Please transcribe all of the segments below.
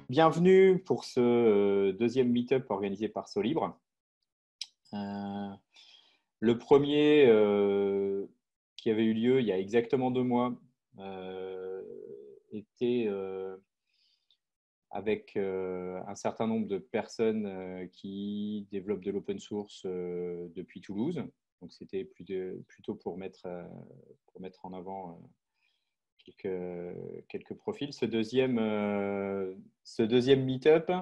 Bienvenue pour ce deuxième meet-up organisé par Solibre. Le premier qui avait eu lieu il y a exactement 2 mois était avec un certain nombre de personnes qui développent de l'open source depuis Toulouse. Donc, c'était plutôt pour mettre en avant quelques profils. Ce deuxième meet-up,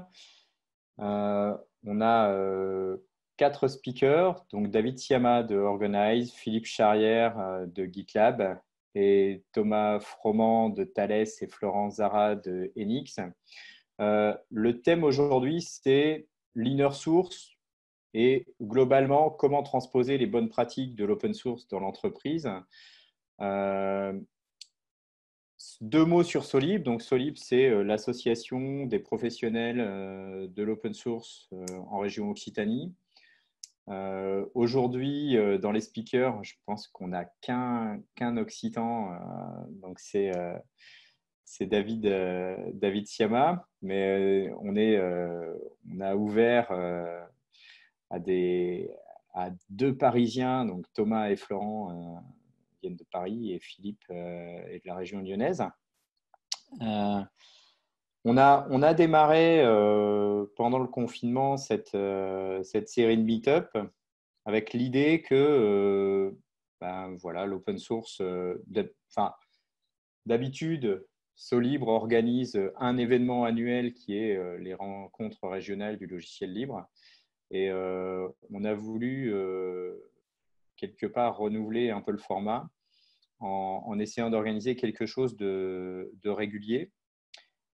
on a 4 speakers, donc David Siama de Organize, Philippe Charrière de GitLab et Thomas Froment de Thales et Florence Zara de Enix. Le thème aujourd'hui, c'est l'inner source et globalement, comment transposer les bonnes pratiques de l'open source dans l'entreprise. 2 mots sur Solibre. Donc, Solibre, c'est l'association des professionnels de l'open source en région Occitanie. Aujourd'hui, dans les speakers, je pense qu'on n'a qu'un Occitan. Donc, c'est David Siama. Mais on a ouvert à 2 Parisiens, donc Thomas et Florent, viennent de Paris, et Philippe est de la région lyonnaise. On a démarré pendant le confinement cette série de meet-up avec l'idée que voilà, l'open source, d'habitude, Solibre organise un événement annuel qui est les rencontres régionales du logiciel libre. Et on a voulu quelque part renouveler un peu le format en essayant d'organiser quelque chose de régulier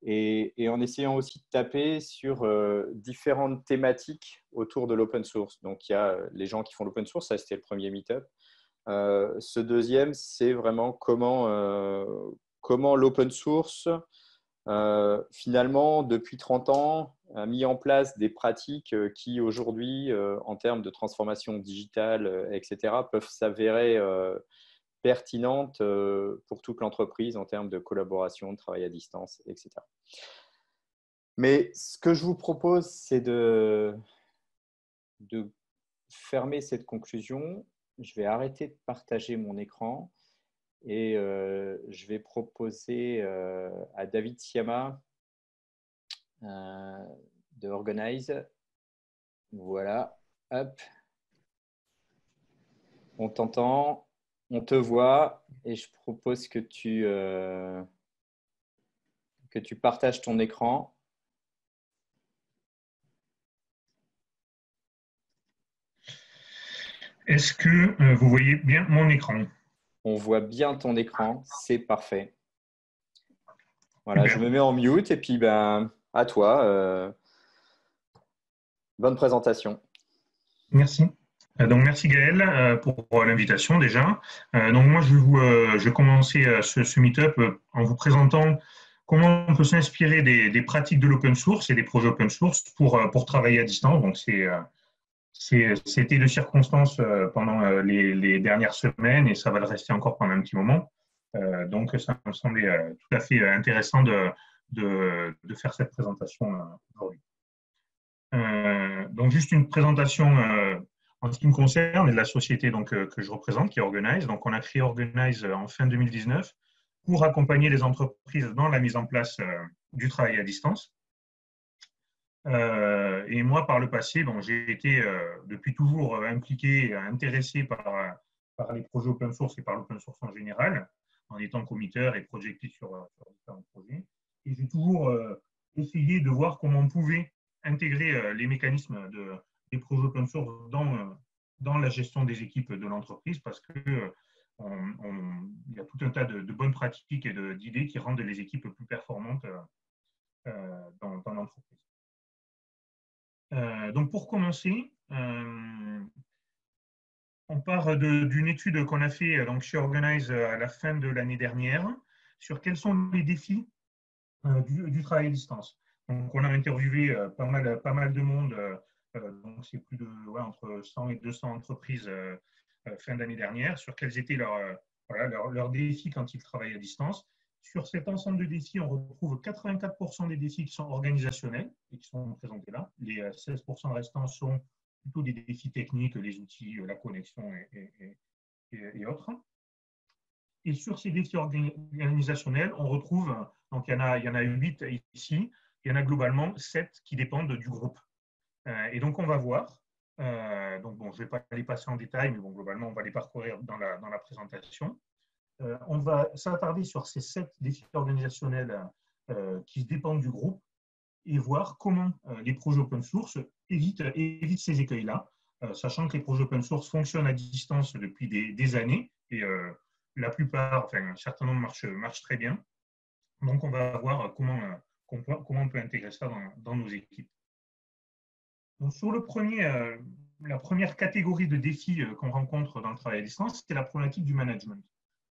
et en essayant aussi de taper sur différentes thématiques autour de l'open source. Donc, il y a les gens qui font l'open source, ça c'était le premier meet-up. Ce deuxième, c'est vraiment comment l'open source, finalement, depuis 30 ans, a mis en place des pratiques qui aujourd'hui, en termes de transformation digitale, etc., peuvent s'avérer pertinentes pour toute l'entreprise en termes de collaboration, de travail à distance, etc. Mais ce que je vous propose, c'est de fermer cette conclusion. Je vais arrêter de partager mon écran et je vais proposer à David Siama de Organize. Voilà, hop. On t'entend, on te voit et je propose que tu partages ton écran. Est-ce que vous voyez bien mon écran? On voit bien ton écran, c'est parfait. Voilà, Super. je me mets en mute et puis à toi. Bonne présentation. Merci. Donc, merci Gaël pour l'invitation déjà. Donc, moi, je vais commencer ce meet-up en vous présentant comment on peut s'inspirer des pratiques de l'open source et des projets open source pour travailler à distance. Donc, c'était de circonstances pendant les dernières semaines et ça va le rester encore pendant un petit moment. Donc, ça me semblait tout à fait intéressant de faire cette présentation aujourd'hui. Donc, juste une présentation en ce qui me concerne et de la société que je représente, qui est Organize. Donc, on a créé Organize en fin 2019 pour accompagner les entreprises dans la mise en place du travail à distance. Et moi, par le passé, j'ai été depuis toujours impliqué et intéressé par les projets open source et par l'open source en général, en étant committeur et project lead sur différents projets. Et j'ai toujours essayé de voir comment on pouvait intégrer les mécanismes des projets open source dans la gestion des équipes de l'entreprise parce qu'il y a tout un tas de bonnes pratiques et d'idées qui rendent les équipes plus performantes dans l'entreprise. Donc, pour commencer, on part d'une étude qu'on a fait chez Organize à la fin de l'année dernière sur quels sont les défis du travail à distance. Donc, on a interviewé pas mal de monde. Donc, c'est plus de entre 100 et 200 entreprises fin d'année dernière sur quels étaient leurs défis quand ils travaillent à distance. Sur cet ensemble de défis, on retrouve 84% des défis qui sont organisationnels et qui sont présentés là. Les 16% restants sont plutôt des défis techniques, les outils, la connexion et autres. Et sur ces défis organisationnels, on retrouve, donc il y en a 8 ici, il y en a globalement 7 qui dépendent du groupe. Et donc on va voir, donc bon, je ne vais pas les passer en détail, mais bon, globalement, on va les parcourir dans la présentation. On va s'attarder sur ces 7 défis organisationnels qui dépendent du groupe et voir comment les projets open source évitent ces écueils-là, sachant que les projets open source fonctionnent à distance depuis des années et la plupart, enfin un certain nombre marchent très bien. Donc on va voir comment on peut intégrer ça dans nos équipes. Donc, sur la première catégorie de défis qu'on rencontre dans le travail à distance, c'est la problématique du management.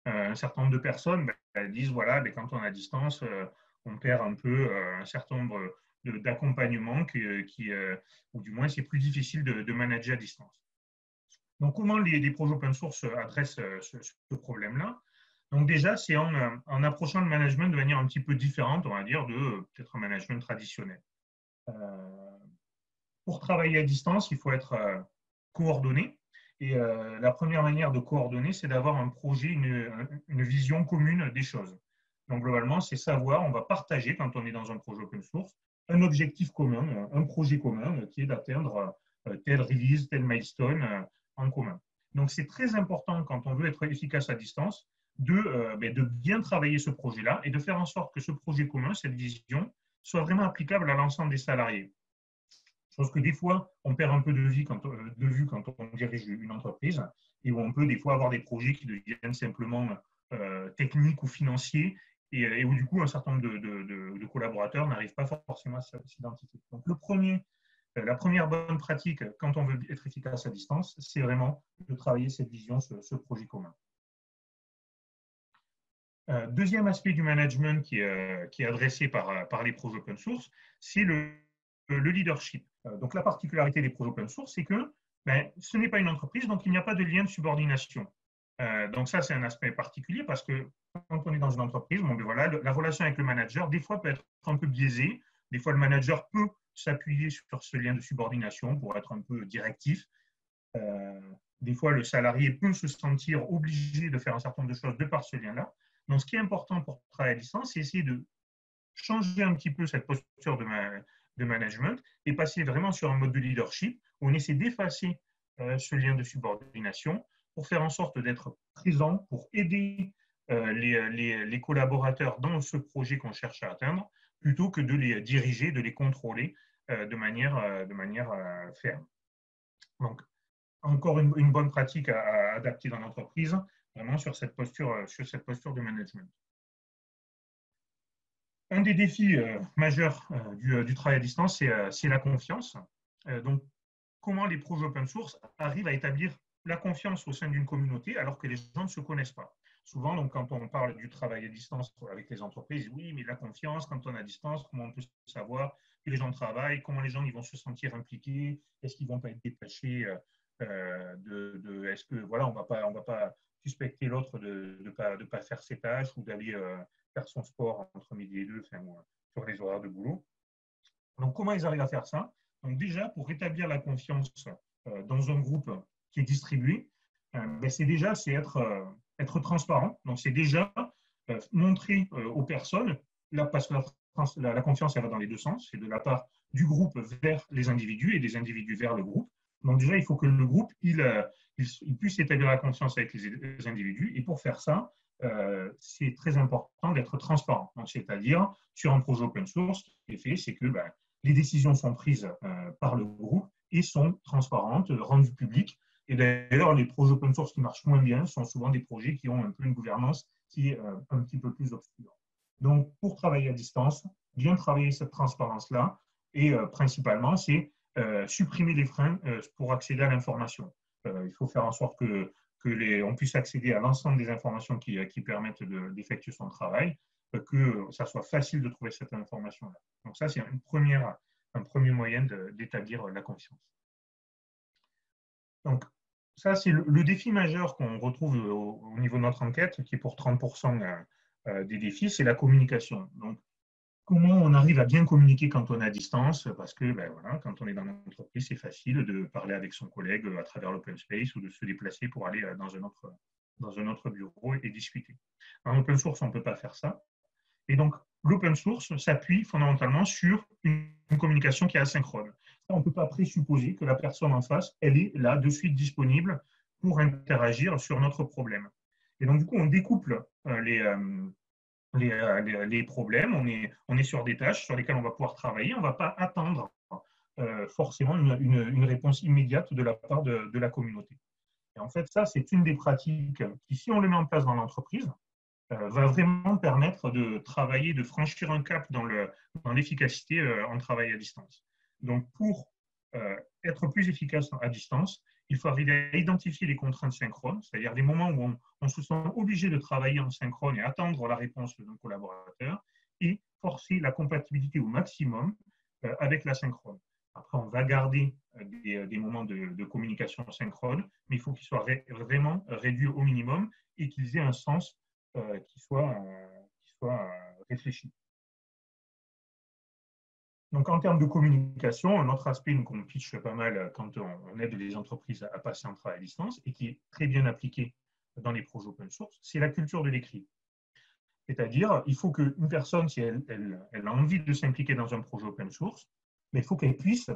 Un certain nombre de personnes disent voilà, quand on est à distance, on perd un peu un certain nombre d'accompagnements ou du moins c'est plus difficile de manager à distance. Donc, comment les projets open source adressent ce problème-là? Donc déjà, c'est en approchant le management de manière un petit peu différente, on va dire, de peut-être un management traditionnel. Pour travailler à distance, il faut être coordonné. Et la première manière de coordonner, c'est d'avoir un projet, une vision commune des choses. Donc globalement, c'est savoir, on va partager quand on est dans un projet open source, un objectif commun, un projet commun qui est d'atteindre tel release, tel milestone en commun. Donc c'est très important quand on veut être efficace à distance de bien travailler ce projet-là et de faire en sorte que ce projet commun, cette vision, soit vraiment applicable à l'ensemble des salariés. Chose que des fois, on perd un peu de vue quand on dirige une entreprise et où on peut des fois avoir des projets qui deviennent simplement techniques ou financiers et où du coup, un certain nombre de collaborateurs n'arrivent pas forcément à s'identifier. Donc, la première bonne pratique quand on veut être efficace à distance, c'est vraiment de travailler cette vision, ce projet commun. Deuxième aspect du management qui est adressé par les projets open source, c'est le leadership. Donc, la particularité des projets open source, c'est que ce n'est pas une entreprise, donc il n'y a pas de lien de subordination. Donc, ça, c'est un aspect particulier parce que quand on est dans une entreprise, voilà, la relation avec le manager, des fois, peut être un peu biaisée. Des fois, le manager peut s'appuyer sur ce lien de subordination pour être un peu directif. Des fois, le salarié peut se sentir obligé de faire un certain nombre de choses de par ce lien-là. Donc, ce qui est important pour travailler à distance, c'est essayer de changer un petit peu cette posture de management et passer vraiment sur un mode de leadership où on essaie d'effacer ce lien de subordination pour faire en sorte d'être présent, pour aider les collaborateurs dans ce projet qu'on cherche à atteindre, plutôt que de les diriger, de les contrôler de manière ferme. Donc, encore une bonne pratique à adapter dans l'entreprise, vraiment sur cette posture de management. Un des défis majeurs du travail à distance, c'est la confiance. Donc, comment les projets open source arrivent à établir la confiance au sein d'une communauté alors que les gens ne se connaissent pas. Souvent, donc, quand on parle du travail à distance avec les entreprises, oui, mais la confiance, quand on est à distance, comment on peut savoir que les gens travaillent, comment les gens ils vont se sentir impliqués, est-ce qu'ils ne vont pas être détachés est-ce que voilà, on va pas suspecter l'autre de ne pas faire ses tâches ou d'aller faire son sport entre midi et deux, sur les horaires de boulot. Donc, comment ils arrivent à faire ça? Donc, déjà, pour rétablir la confiance dans un groupe qui est distribué, c'est être transparent. Donc, c'est déjà montrer aux personnes, là, parce que la confiance, elle va dans les deux sens, c'est de la part du groupe vers les individus et des individus vers le groupe. Donc, déjà, il faut que le groupe il puisse établir la confiance avec les individus. Et pour faire ça, c'est très important d'être transparent. C'est-à-dire, sur un projet open source, ce qui est fait, c'est que les décisions sont prises par le groupe et sont transparentes, rendues publiques. Et d'ailleurs, les projets open source qui marchent moins bien sont souvent des projets qui ont un peu une gouvernance qui est un petit peu plus obscure. Donc, pour travailler à distance, bien travailler cette transparence-là et principalement, c'est supprimer les freins pour accéder à l'information. Il faut faire en sorte on puisse accéder à l'ensemble des informations qui permettent d'effectuer son travail. que ça soit facile de trouver cette information-là. Donc ça, c'est un premier moyen d'établir la confiance. Donc, ça, c'est le défi majeur qu'on retrouve au niveau de notre enquête, qui est pour 30% des défis, c'est la communication. Donc, comment on arrive à bien communiquer quand on est à distance? Parce que ben voilà, quand on est dans l'entreprise, c'est facile de parler avec son collègue à travers l'open space ou de se déplacer pour aller dans un autre bureau et discuter. En open source, on ne peut pas faire ça. Et donc, l'open source s'appuie fondamentalement sur une communication qui est asynchrone. On ne peut pas présupposer que la personne en face, elle est là, de suite disponible pour interagir sur notre problème. Et donc, du coup, on découple les problèmes, on est sur des tâches sur lesquelles on va pouvoir travailler, on ne va pas attendre forcément une réponse immédiate de la part de la communauté. Et en fait, ça, c'est une des pratiques qui, si on le met en place dans l'entreprise, va vraiment permettre de travailler, de franchir un cap dans l'efficacité en travail à distance. Donc, pour être plus efficace à distance, il faut arriver à identifier les contraintes synchrones, c'est-à-dire les moments où on se sent obligé de travailler en synchrone et attendre la réponse d'un collaborateur, et forcer la compatibilité au maximum avec la synchrone. Après, on va garder des moments de communication synchrone, mais il faut qu'ils soient vraiment réduits au minimum et qu'ils aient un sens qui soit réfléchi. Donc, en termes de communication, un autre aspect qu'on pitch pas mal quand on aide les entreprises à passer en travail à distance et qui est très bien appliqué dans les projets open source, c'est la culture de l'écrit. C'est-à-dire, il faut qu'une personne, si elle a envie de s'impliquer dans un projet open source, mais il faut qu'elle puisse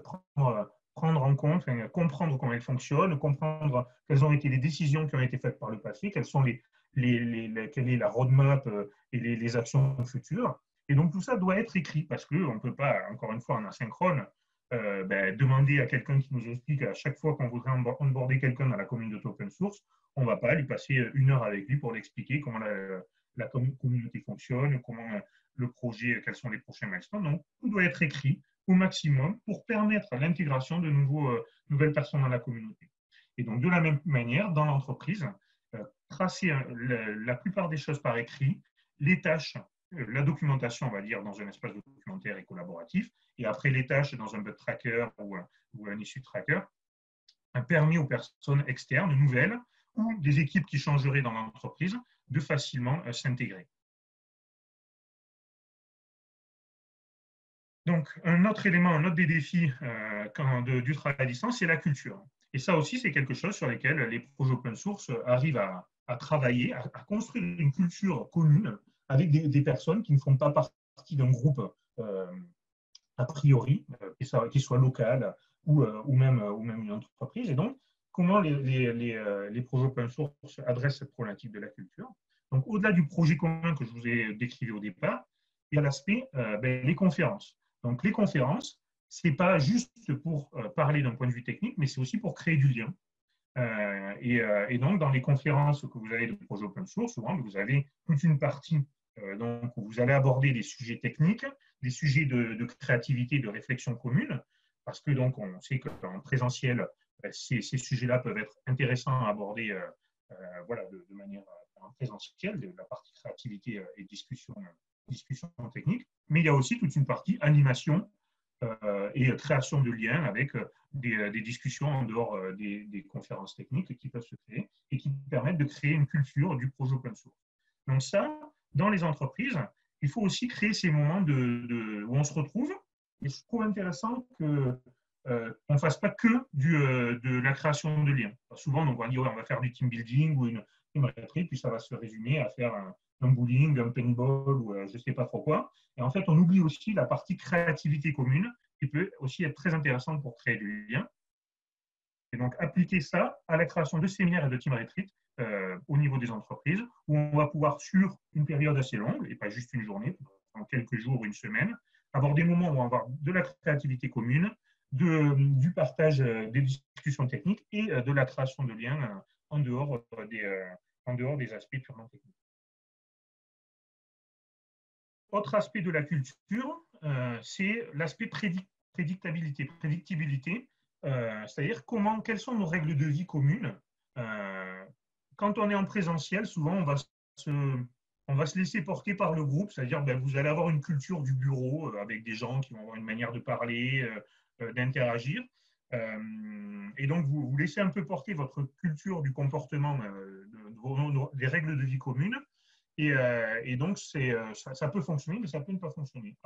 prendre en compte, comprendre comment elle fonctionne, comprendre quelles ont été les décisions qui ont été faites par le passé, quelles sont quelle est la roadmap et les actions futures. Et donc, tout ça doit être écrit parce qu'on ne peut pas, encore une fois, en asynchrone, demander à quelqu'un qui nous explique à chaque fois qu'on voudrait onboarder quelqu'un dans la communauté open source, on ne va pas lui passer 1 heure avec lui pour l'expliquer comment la communauté fonctionne, comment le projet, quels sont les prochains milestones. Donc, tout doit être écrit au maximum pour permettre l'intégration de nouvelles personnes dans la communauté. Et donc, de la même manière, dans l'entreprise, tracer la plupart des choses par écrit, les tâches, la documentation, on va dire, dans un espace documentaire et collaboratif, et après les tâches dans un bug tracker ou un issue tracker, permet aux personnes externes, nouvelles, ou des équipes qui changeraient dans l'entreprise, de facilement s'intégrer. Donc, un autre élément, un autre des défis du travail à distance, c'est la culture. Et ça aussi, c'est quelque chose sur lequel les projets open source arrivent à travailler, à construire une culture commune avec des personnes qui ne font pas partie d'un groupe a priori, qui soit local ou même une entreprise. Et donc, comment les projets open source adressent cette problématique de la culture? Donc, au-delà du projet commun que je vous ai décrit au départ, il y a l'aspect les conférences. Donc, les conférences, ce n'est pas juste pour parler d'un point de vue technique, mais c'est aussi pour créer du lien. Et donc, dans les conférences que vous avez de projets open source, souvent, vous avez toute une partie donc, où vous allez aborder des sujets techniques, des sujets de créativité, de réflexion commune, parce que donc, on sait qu'en présentiel, ces sujets-là peuvent être intéressants à aborder voilà, de manière en présentiel, de la partie créativité et discussion technique, mais il y a aussi toute une partie animation et création de liens avec des discussions en dehors des conférences techniques qui peuvent se créer et qui permettent de créer une culture du projet open source. Donc ça, dans les entreprises, il faut aussi créer ces moments où on se retrouve. Et je trouve intéressant qu'on ne fasse pas que de la création de liens. Souvent, on va dire on va faire du team building ou une retraite, puis ça va se résumer à faire un bowling, un paintball ou je ne sais pas trop quoi. Et en fait, on oublie aussi la partie créativité commune qui peut aussi être très intéressante pour créer du lien. Et donc, appliquer ça à la création de séminaires et de team retreat au niveau des entreprises, où on va pouvoir, sur une période assez longue, et pas juste une journée, en quelques jours ou une semaine, avoir des moments où on va avoir de la créativité commune, du partage des discussions techniques et de la création de liens en dehors des aspects purement techniques. Autre aspect de la culture, c'est l'aspect prédictibilité. C'est-à-dire quelles sont nos règles de vie communes. Quand on est en présentiel, souvent on va on va se laisser porter par le groupe, c'est-à-dire ben, vous allez avoir une culture du bureau avec des gens qui vont avoir une manière de parler, d'interagir. Et donc, vous laissez un peu porter votre culture du comportement, des règles de vie communes. Et donc, ça peut fonctionner, mais ça peut ne pas fonctionner.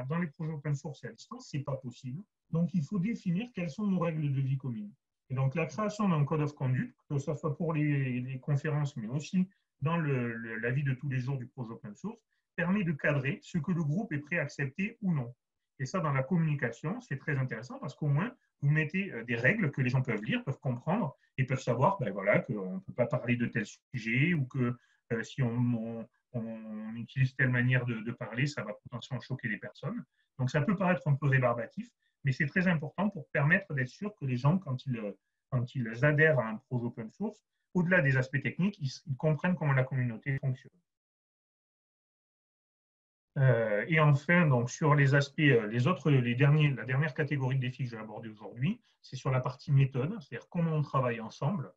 Dans les projets open source et à distance, ce n'est pas possible. Donc, il faut définir quelles sont nos règles de vie communes. Et donc, la création d'un code of conduct, que ce soit pour les conférences, mais aussi dans la vie de tous les jours du projet open source, permet de cadrer ce que le groupe est prêt à accepter ou non. Et ça, dans la communication, c'est très intéressant parce qu'au moins, vous mettez des règles que les gens peuvent lire, peuvent comprendre et peuvent savoir ben voilà, qu'on ne peut pas parler de tel sujet ou que si on utilise telle manière de parler, ça va potentiellement choquer les personnes. Donc, ça peut paraître un peu rébarbatif, mais c'est très important pour permettre d'être sûr que les gens, quand ils adhèrent à un projet open source, au-delà des aspects techniques, ils comprennent comment la communauté fonctionne. Et enfin, donc, sur les aspects, la dernière catégorie de défis que je vais aborder aujourd'hui, c'est sur la partie méthode, c'est-à-dire comment on travaille ensemble.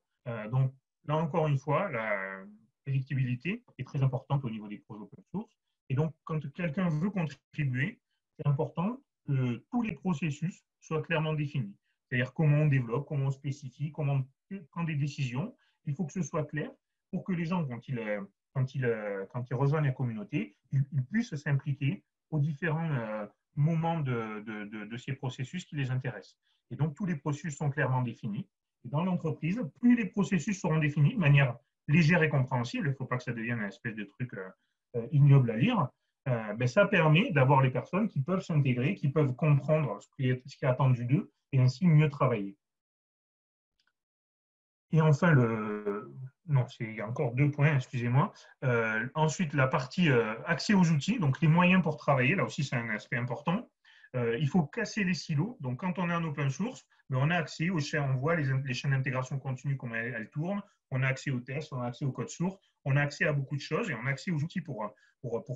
Donc, là encore une fois, la prédictibilité est très importante au niveau des projets open source. Et donc, quand quelqu'un veut contribuer, c'est important que tous les processus soient clairement définis. C'est-à-dire comment on développe, comment on spécifie, comment on prend des décisions. Il faut que ce soit clair pour que les gens, quand ils rejoignent la communauté, ils puissent s'impliquer aux différents moments de ces processus qui les intéressent. Et donc, tous les processus sont clairement définis. Et dans l'entreprise, plus les processus seront définis de manière légère et compréhensible, il ne faut pas que ça devienne une espèce de truc ignoble à lire, ben, ça permet d'avoir les personnes qui peuvent s'intégrer, qui peuvent comprendre ce qui est attendu d'eux et ainsi mieux travailler. Et enfin, non, il y a encore 2 points, excusez-moi. Ensuite, la partie accès aux outils, donc les moyens pour travailler, là aussi c'est un aspect important. Il faut casser les silos. Donc quand on est en open source, ben, on a accès aux chaînes, on voit les chaînes d'intégration continue, comment elles tournent, on a accès aux tests, on a accès au code source, on a accès à beaucoup de choses et on a accès aux outils pour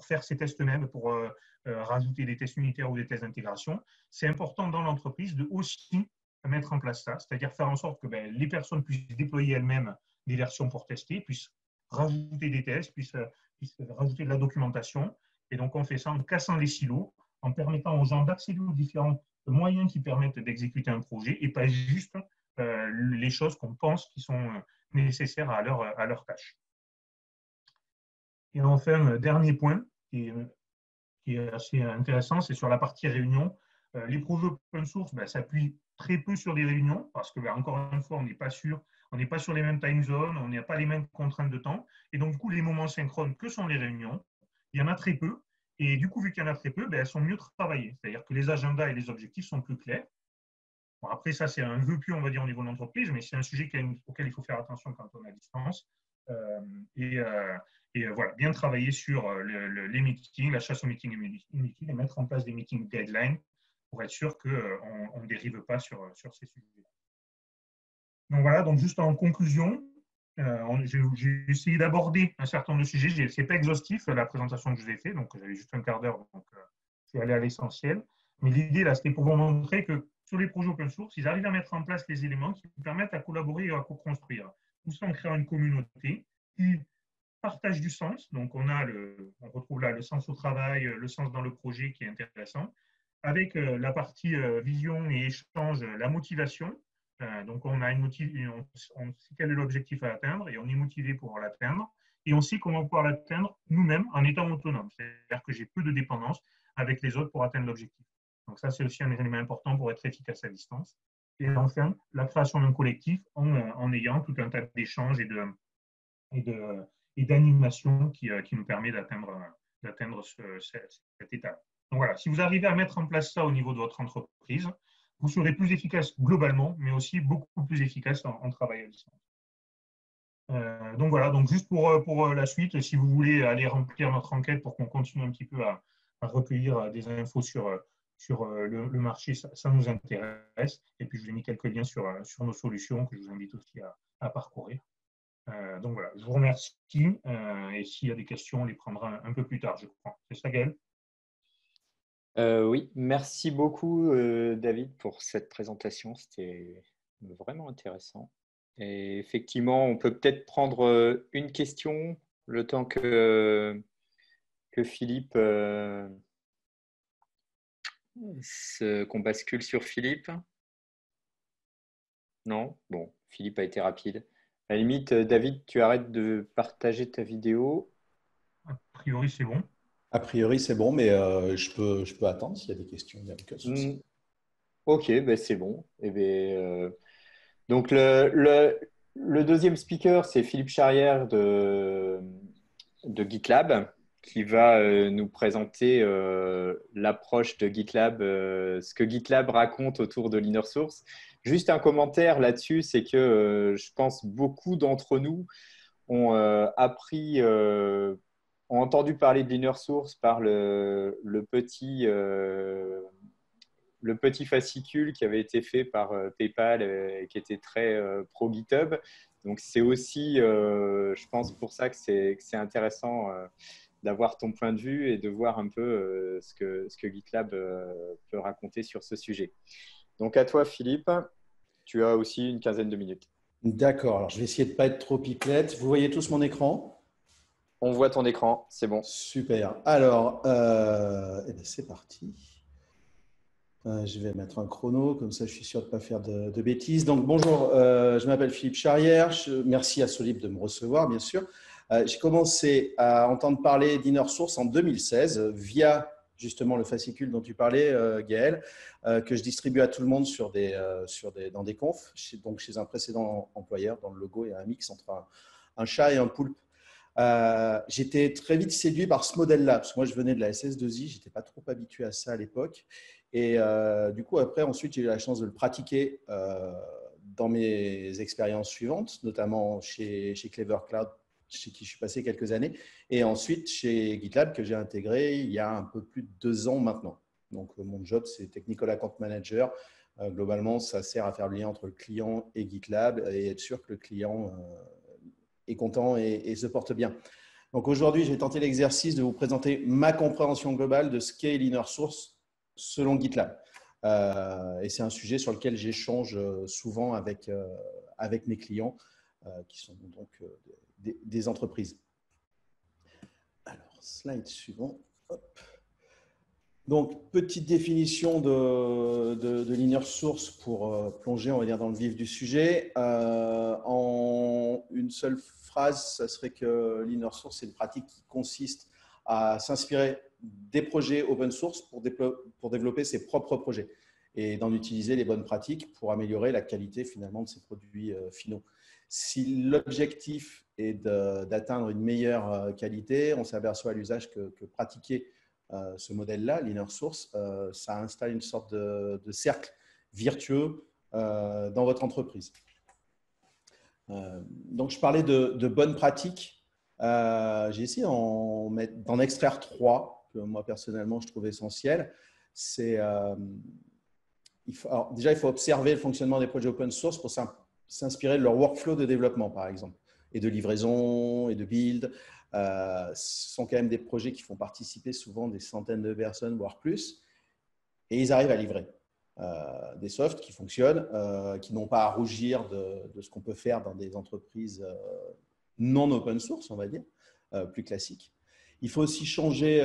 faire ces tests eux-mêmes, pour rajouter des tests unitaires ou des tests d'intégration. C'est important dans l'entreprise de aussi mettre en place ça, c'est-à-dire faire en sorte que ben, les personnes puissent déployer elles-mêmes des versions pour tester, puissent rajouter des tests, puissent rajouter de la documentation. Et donc, on fait ça en cassant les silos, en permettant aux gens d'accéder aux différents moyens qui permettent d'exécuter un projet et pas juste les choses qu'on pense qui sont nécessaires à leur tâche. Et enfin, dernier point qui est assez intéressant, c'est sur la partie réunion. Les projets open source s'appuient très peu sur les réunions parce que, encore une fois, on n'est pas sur les mêmes time zones, on n'a pas les mêmes contraintes de temps. Et donc, du coup, les moments synchrones, que sont les réunions, il y en a très peu. Et du coup, vu qu'il y en a très peu, elles sont mieux travaillées. C'est-à-dire que les agendas et les objectifs sont plus clairs. Bon, après, ça, c'est un vœu pieux, on va dire, au niveau de l'entreprise, mais c'est un sujet auquel il faut faire attention quand on est à distance. Euh, et, euh, voilà, bien travailler sur les meetings, la chasse aux meetings inutiles et mettre en place des meetings guidelines pour être sûr qu'on ne dérive pas sur ces sujets-là. Donc voilà, donc juste en conclusion, j'ai essayé d'aborder un certain nombre de sujets. Ce n'est pas exhaustif la présentation que je vous ai faite, donc j'avais juste un quart d'heure, donc je suis allé à l'essentiel. Mais l'idée, là, c'était pour vous montrer que sur les projets open source, ils arrivent à mettre en place les éléments qui permettent à collaborer et à co-construire. Tout ça en créant une communauté qui partage du sens. Donc, on retrouve là le sens au travail, le sens dans le projet qui est intéressant, avec la partie vision et échange, la motivation. Donc, on sait quel est l'objectif à atteindre et on est motivé pour l'atteindre. Et on sait comment pouvoir l'atteindre nous-mêmes en étant autonome. C'est-à-dire que j'ai peu de dépendance avec les autres pour atteindre l'objectif. Donc, ça, c'est aussi un élément important pour être efficace à distance. Et enfin, la création d'un collectif en ayant tout un tas d'échanges et d'animation qui nous permet d'atteindre cette étape. Donc voilà, si vous arrivez à mettre en place ça au niveau de votre entreprise, vous serez plus efficace globalement, mais aussi beaucoup plus efficace en travail à distance. Donc voilà, donc juste pour la suite, si vous voulez aller remplir notre enquête pour qu'on continue un petit peu à recueillir des infos sur le marché, ça nous intéresse. Et puis je vous ai mis quelques liens sur nos solutions que je vous invite aussi à parcourir. Donc voilà, je vous remercie et s'il y a des questions, on les prendra un peu plus tard, je crois. C'est ça, Gaël? Oui, merci beaucoup David pour cette présentation, c'était vraiment intéressant. Et effectivement, on peut peut-être prendre une question Le temps que Philippe, qu'on bascule sur Philippe. Non? Bon, Philippe a été rapide. À la limite, David, tu arrêtes de partager ta vidéo. A priori, c'est bon. A priori, c'est bon, mais je peux attendre s'il y a des questions. Il n'y a aucun souci. Ok, ben c'est bon. Eh ben, donc, le deuxième speaker, c'est Philippe Charrière de GitLab, qui va nous présenter l'approche de GitLab, ce que GitLab raconte autour de l'inner source. Juste un commentaire là-dessus, c'est que je pense beaucoup d'entre nous ont appris, ont entendu parler de l'inner source par le petit fascicule qui avait été fait par PayPal et qui était très pro GitHub. Donc, c'est aussi, je pense, pour ça que c'est intéressant d'avoir ton point de vue et de voir un peu ce que GitLab peut raconter sur ce sujet. Donc, à toi, Philippe, tu as aussi une quinzaine de minutes. D'accord, alors je vais essayer de ne pas être trop pipelette. Vous voyez tous mon écran? On voit ton écran, c'est bon. Super. Alors, eh ben, c'est parti. Je vais mettre un chrono, comme ça je suis sûr de ne pas faire de bêtises. Donc bonjour, je m'appelle Philippe Charrière. Merci à Solib de me recevoir, bien sûr. J'ai commencé à entendre parler d'Inner Source en 2016 via justement le fascicule dont tu parlais, Gaël, que je distribue à tout le monde dans des confs, donc chez un précédent employeur. Dans le logo, il y a un mix entre un chat et un poulpe. J'étais très vite séduit par ce modèle-là, parce que moi, je venais de la SS2I, je n'étais pas trop habitué à ça à l'époque. Et du coup, après, ensuite, j'ai eu la chance de le pratiquer dans mes expériences suivantes, notamment chez Clever Cloud, chez qui je suis passé quelques années, et ensuite chez GitLab, que j'ai intégré il y a un peu plus de 2 ans maintenant. Donc, mon job, c'est Technical Account Manager. Globalement, ça sert à faire le lien entre le client et GitLab et être sûr que le client est content et se porte bien. Donc, aujourd'hui, j'ai tenté l'exercice de vous présenter ma compréhension globale de ce qu'est l'inner source selon GitLab. Et c'est un sujet sur lequel j'échange souvent avec mes clients qui sont donc des entreprises. Alors, slide suivant. Hop. Donc, petite définition de l'inner source pour plonger, on va dire, dans le vif du sujet. En une seule phrase, ça serait que l'inner source, c'est une pratique qui consiste à s'inspirer des projets open source pour développer ses propres projets et d'en utiliser les bonnes pratiques pour améliorer la qualité finalement de ses produits finaux. Si l'objectif est d'atteindre une meilleure qualité, on s'aperçoit à l'usage que pratiquer ce modèle-là, l'inner source, ça installe une sorte de cercle vertueux dans votre entreprise. Donc, je parlais de bonnes pratiques. J'ai essayé d'en extraire 3 que moi, personnellement, je trouve essentiels. Déjà, il faut observer le fonctionnement des projets open source pour s'inspirer de leur workflow de développement, par exemple, et de livraison et de build. Ce sont quand même des projets qui font participer souvent des centaines de personnes, voire plus, et ils arrivent à livrer des softs qui fonctionnent, qui n'ont pas à rougir de ce qu'on peut faire dans des entreprises non open source, on va dire, plus classiques. Il faut aussi changer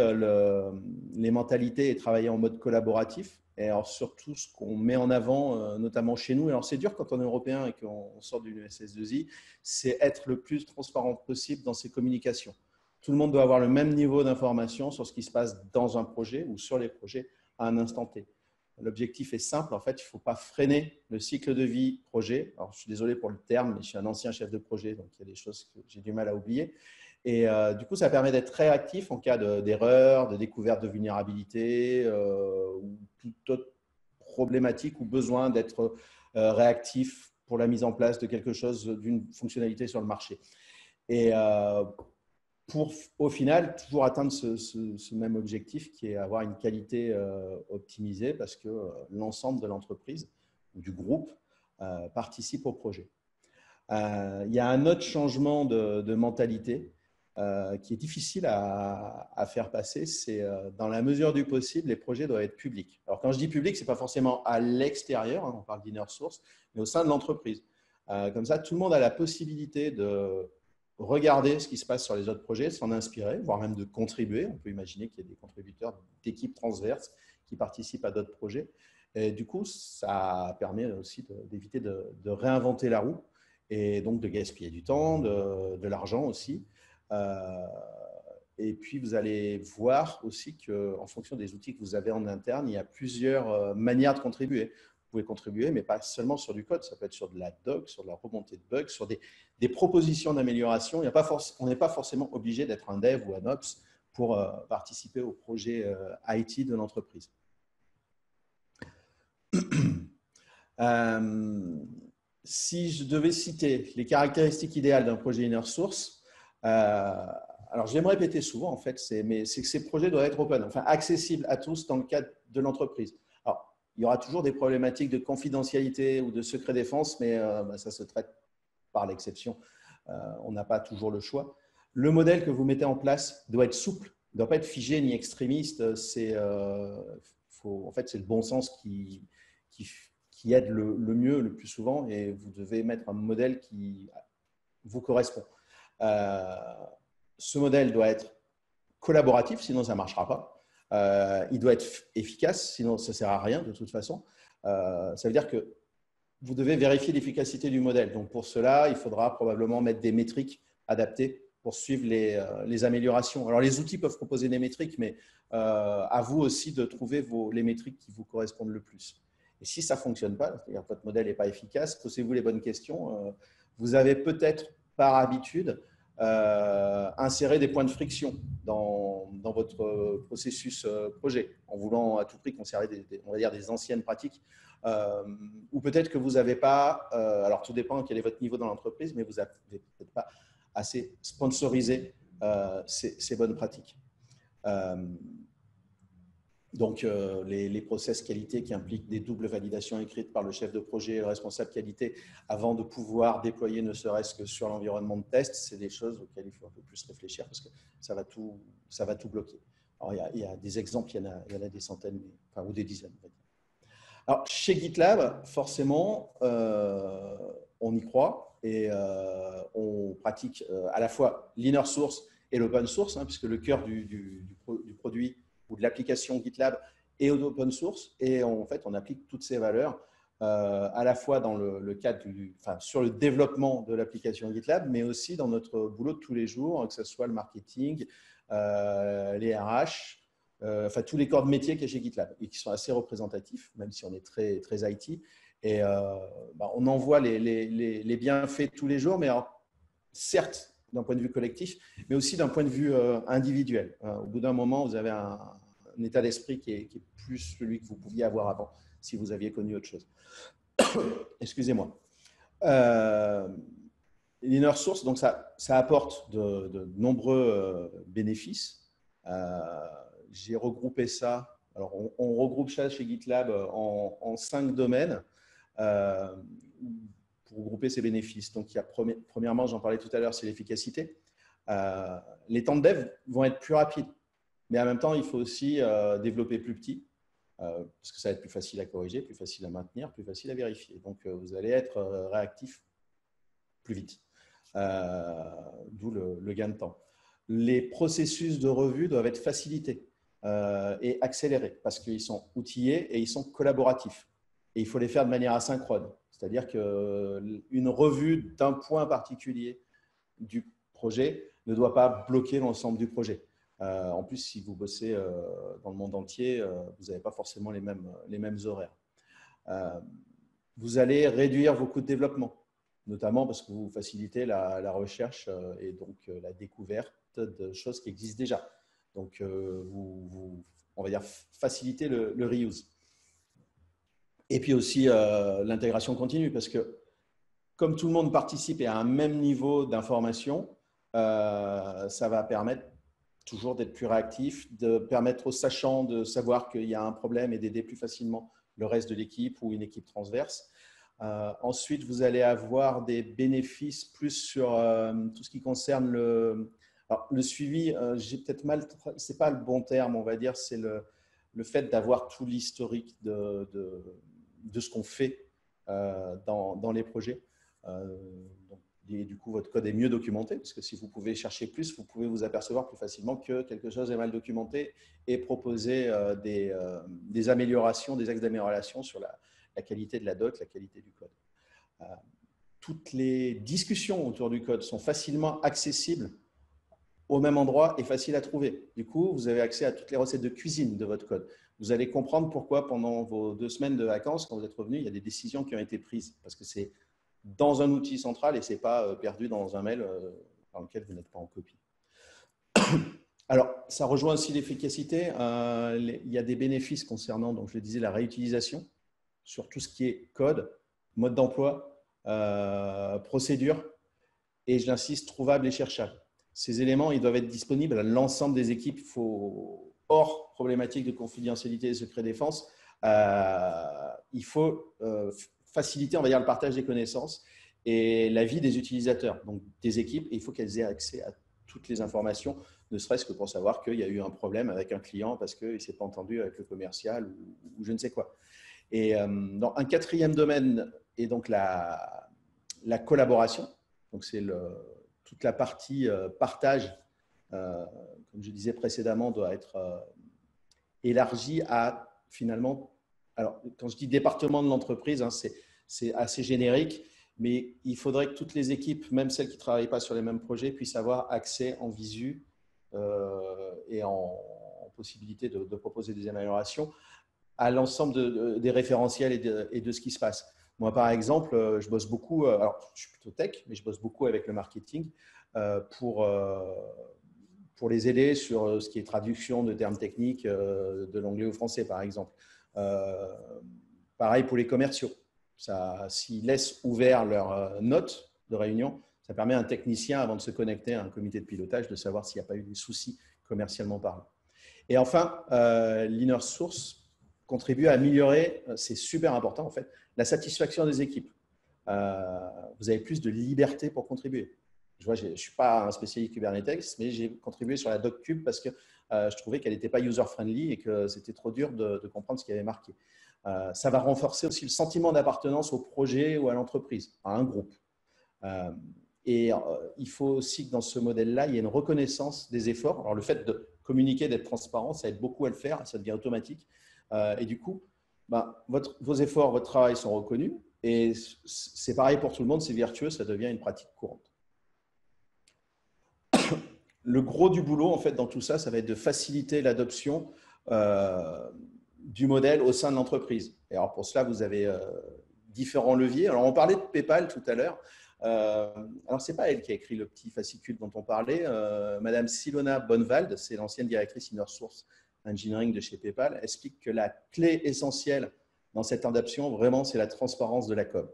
les mentalités et travailler en mode collaboratif. Et alors surtout, ce qu'on met en avant, notamment chez nous, et alors c'est dur quand on est européen et qu'on sort d'une SS2I, c'est être le plus transparent possible dans ses communications. Tout le monde doit avoir le même niveau d'information sur ce qui se passe dans un projet ou sur les projets à un instant T. L'objectif est simple, en fait, il ne faut pas freiner le cycle de vie projet. Alors, je suis désolé pour le terme, mais je suis un ancien chef de projet, donc il y a des choses que j'ai du mal à oublier. Et du coup, ça permet d'être très réactif en cas d'erreur, de découverte de vulnérabilité ou toute autre problématique ou besoin d'être réactif pour la mise en place de quelque chose, d'une fonctionnalité sur le marché. Et pour, au final, toujours atteindre ce même objectif qui est avoir une qualité optimisée parce que l'ensemble de l'entreprise ou du groupe participe au projet. Il y a un autre changement de mentalité qui est difficile à faire passer, c'est dans la mesure du possible, les projets doivent être publics. Alors, quand je dis public, ce n'est pas forcément à l'extérieur, hein, on parle d'inner source, mais au sein de l'entreprise. Comme ça, tout le monde a la possibilité de regarder ce qui se passe sur les autres projets, s'en inspirer, voire même de contribuer. On peut imaginer qu'il y a des contributeurs d'équipes transverses qui participent à d'autres projets. Et du coup, ça permet aussi d'éviter de réinventer la roue et donc de gaspiller du temps, de l'argent aussi. Et puis, vous allez voir aussi qu'en fonction des outils que vous avez en interne, il y a plusieurs manières de contribuer. Vous pouvez contribuer, mais pas seulement sur du code. Ça peut être sur de la doc, sur de la remontée de bugs, sur des propositions d'amélioration. On n'est pas forcément obligé d'être un dev ou un ops pour participer au projet IT de l'entreprise. Si je devais citer les caractéristiques idéales d'un projet inner source, alors je vais me répéter souvent en fait, c'est que ces projets doivent être open, enfin accessibles à tous dans le cadre de l'entreprise. Alors, il y aura toujours des problématiques de confidentialité ou de secret défense, mais ça se traite par l'exception. On n'a pas toujours le choix. Le modèle que vous mettez en place doit être souple, ne doit pas être figé ni extrémiste. En fait, c'est le bon sens qui aide le mieux, le plus souvent, et vous devez mettre un modèle qui vous correspond. Ce modèle doit être collaboratif, sinon ça ne marchera pas. Il doit être efficace, sinon ça ne sert à rien de toute façon. Ça veut dire que vous devez vérifier l'efficacité du modèle. Donc pour cela, il faudra probablement mettre des métriques adaptées pour suivre les améliorations. Alors les outils peuvent proposer des métriques, mais à vous aussi de trouver les métriques qui vous correspondent le plus. Et si ça ne fonctionne pas, c'est-à-dire que votre modèle n'est pas efficace, posez-vous les bonnes questions. Vous avez peut-être par habitude insérer des points de friction dans votre processus projet, en voulant à tout prix conserver on va dire des anciennes pratiques. Ou peut-être que vous n'avez pas, alors tout dépend quel est votre niveau dans l'entreprise, mais vous n'avez peut-être pas assez sponsorisé ces bonnes pratiques. Donc, les process qualité qui impliquent des doubles validations écrites par le chef de projet et le responsable qualité avant de pouvoir déployer ne serait-ce que sur l'environnement de test, c'est des choses auxquelles il faut un peu plus réfléchir parce que ça va tout bloquer. Alors, il y a des exemples, il y en a des centaines, ou des dizaines. Alors, chez GitLab, forcément, on y croit et on pratique à la fois l'inner source et l'open source, puisque le cœur du produit ou de l'application GitLab est open source. Et en fait, on applique toutes ces valeurs à la fois dans le cadre sur le développement de l'application GitLab, mais aussi dans notre boulot de tous les jours, que ce soit le marketing, les RH, tous les corps de métier qu'il y a chez GitLab et qui sont assez représentatifs, même si on est très, très IT. Et on en voit les bienfaits tous les jours, mais alors, certes, d'un point de vue collectif, mais aussi d'un point de vue individuel. Au bout d'un moment, vous avez un état d'esprit qui est plus celui que vous pouviez avoir avant, si vous aviez connu autre chose. Excusez-moi. L'inner source, donc ça apporte de nombreux bénéfices. J'ai regroupé ça. Alors, on regroupe ça chez GitLab en 5 domaines pour regrouper ces bénéfices. Donc, il y a premièrement, j'en parlais tout à l'heure, c'est l'efficacité. Les temps de dev vont être plus rapides, mais en même temps, il faut aussi développer plus petit parce que ça va être plus facile à corriger, plus facile à maintenir, plus facile à vérifier. Donc, vous allez être réactif plus vite, d'où le gain de temps. Les processus de revue doivent être facilités et accélérés parce qu'ils sont outillés et ils sont collaboratifs. Et il faut les faire de manière asynchrone. C'est-à-dire qu'une revue d'un point particulier du projet ne doit pas bloquer l'ensemble du projet. En plus, si vous bossez dans le monde entier, vous n'avez pas forcément les mêmes horaires. Vous allez réduire vos coûts de développement, notamment parce que vous facilitez la recherche et donc la découverte de choses qui existent déjà. Donc, on va dire faciliter le reuse. Et puis aussi l'intégration continue, parce que comme tout le monde participe et à un même niveau d'information, ça va permettre toujours d'être plus réactif, de permettre aux sachants de savoir qu'il y a un problème et d'aider plus facilement le reste de l'équipe ou une équipe transverse. Ensuite, vous allez avoir des bénéfices plus sur tout ce qui concerne le suivi. J'ai peut-être mal, c'est pas le bon terme, on va dire, c'est le fait d'avoir tout l'historique de ce qu'on fait dans les projets. Donc, Et du coup, votre code est mieux documenté, parce que si vous pouvez chercher plus, vous pouvez vous apercevoir plus facilement que quelque chose est mal documenté et proposer des améliorations, des axes d'amélioration sur la qualité de la doc, la qualité du code. Toutes les discussions autour du code sont facilement accessibles au même endroit et faciles à trouver. Du coup, vous avez accès à toutes les recettes de cuisine de votre code. Vous allez comprendre pourquoi pendant vos 2 semaines de vacances, quand vous êtes revenu, il y a des décisions qui ont été prises, parce que c'est dans un outil central et ce n'est pas perdu dans un mail dans lequel vous n'êtes pas en copie. Alors, ça rejoint aussi l'efficacité. Il y a des bénéfices concernant, donc je le disais, la réutilisation sur tout ce qui est code, mode d'emploi, procédure et, je l'insiste, trouvable et cherchable. Ces éléments, ils doivent être disponibles à l'ensemble des équipes. Hors problématique de confidentialité et secret défense, il faut faciliter, on va dire, le partage des connaissances et la vie des utilisateurs, donc des équipes. Et il faut qu'elles aient accès à toutes les informations, ne serait-ce que pour savoir qu'il y a eu un problème avec un client parce qu'il ne s'est pas entendu avec le commercial ou je ne sais quoi. Et dans un quatrième domaine est donc la collaboration. Donc, c'est toute la partie partage, comme je disais précédemment, doit être élargie à finalement, alors quand je dis département de l'entreprise, hein, c'est assez générique, mais il faudrait que toutes les équipes, même celles qui ne travaillent pas sur les mêmes projets, puissent avoir accès en visu et en possibilité de proposer des améliorations à l'ensemble des référentiels et de ce qui se passe. Moi, par exemple, je bosse beaucoup, alors je suis plutôt tech, mais je bosse beaucoup avec le marketing pour les aider sur ce qui est traduction de termes techniques de l'anglais au français, par exemple. Pareil pour les commerciaux. S'ils laissent ouvert leurs notes de réunion, ça permet à un technicien, avant de se connecter à un comité de pilotage, de savoir s'il n'y a pas eu des soucis commercialement parlant. Et enfin, l'inner source contribue à améliorer, c'est super important en fait, la satisfaction des équipes. Vous avez plus de liberté pour contribuer. Je ne suis pas un spécialiste Kubernetes, mais j'ai contribué sur la DocCube parce que je trouvais qu'elle n'était pas user-friendly et que c'était trop dur de comprendre ce qui avait marqué. Ça va renforcer aussi le sentiment d'appartenance au projet ou à l'entreprise, à un groupe. Il faut aussi que dans ce modèle-là, il y ait une reconnaissance des efforts. Alors, le fait de communiquer, d'être transparent, ça aide beaucoup à le faire, ça devient automatique. Et du coup, vos efforts, votre travail sont reconnus. Et c'est pareil pour tout le monde, c'est vertueux, ça devient une pratique courante. Le gros du boulot, en fait, dans tout ça, ça va être de faciliter l'adoption du modèle au sein de l'entreprise. Et alors, pour cela, vous avez différents leviers. Alors, on parlait de PayPal tout à l'heure. Alors, ce n'est pas elle qui a écrit le petit fascicule dont on parlait. Madame Silona Bonvald, c'est l'ancienne directrice Inner Source Engineering de chez PayPal, explique que la clé essentielle dans cette adoption, vraiment, c'est la transparence de la com.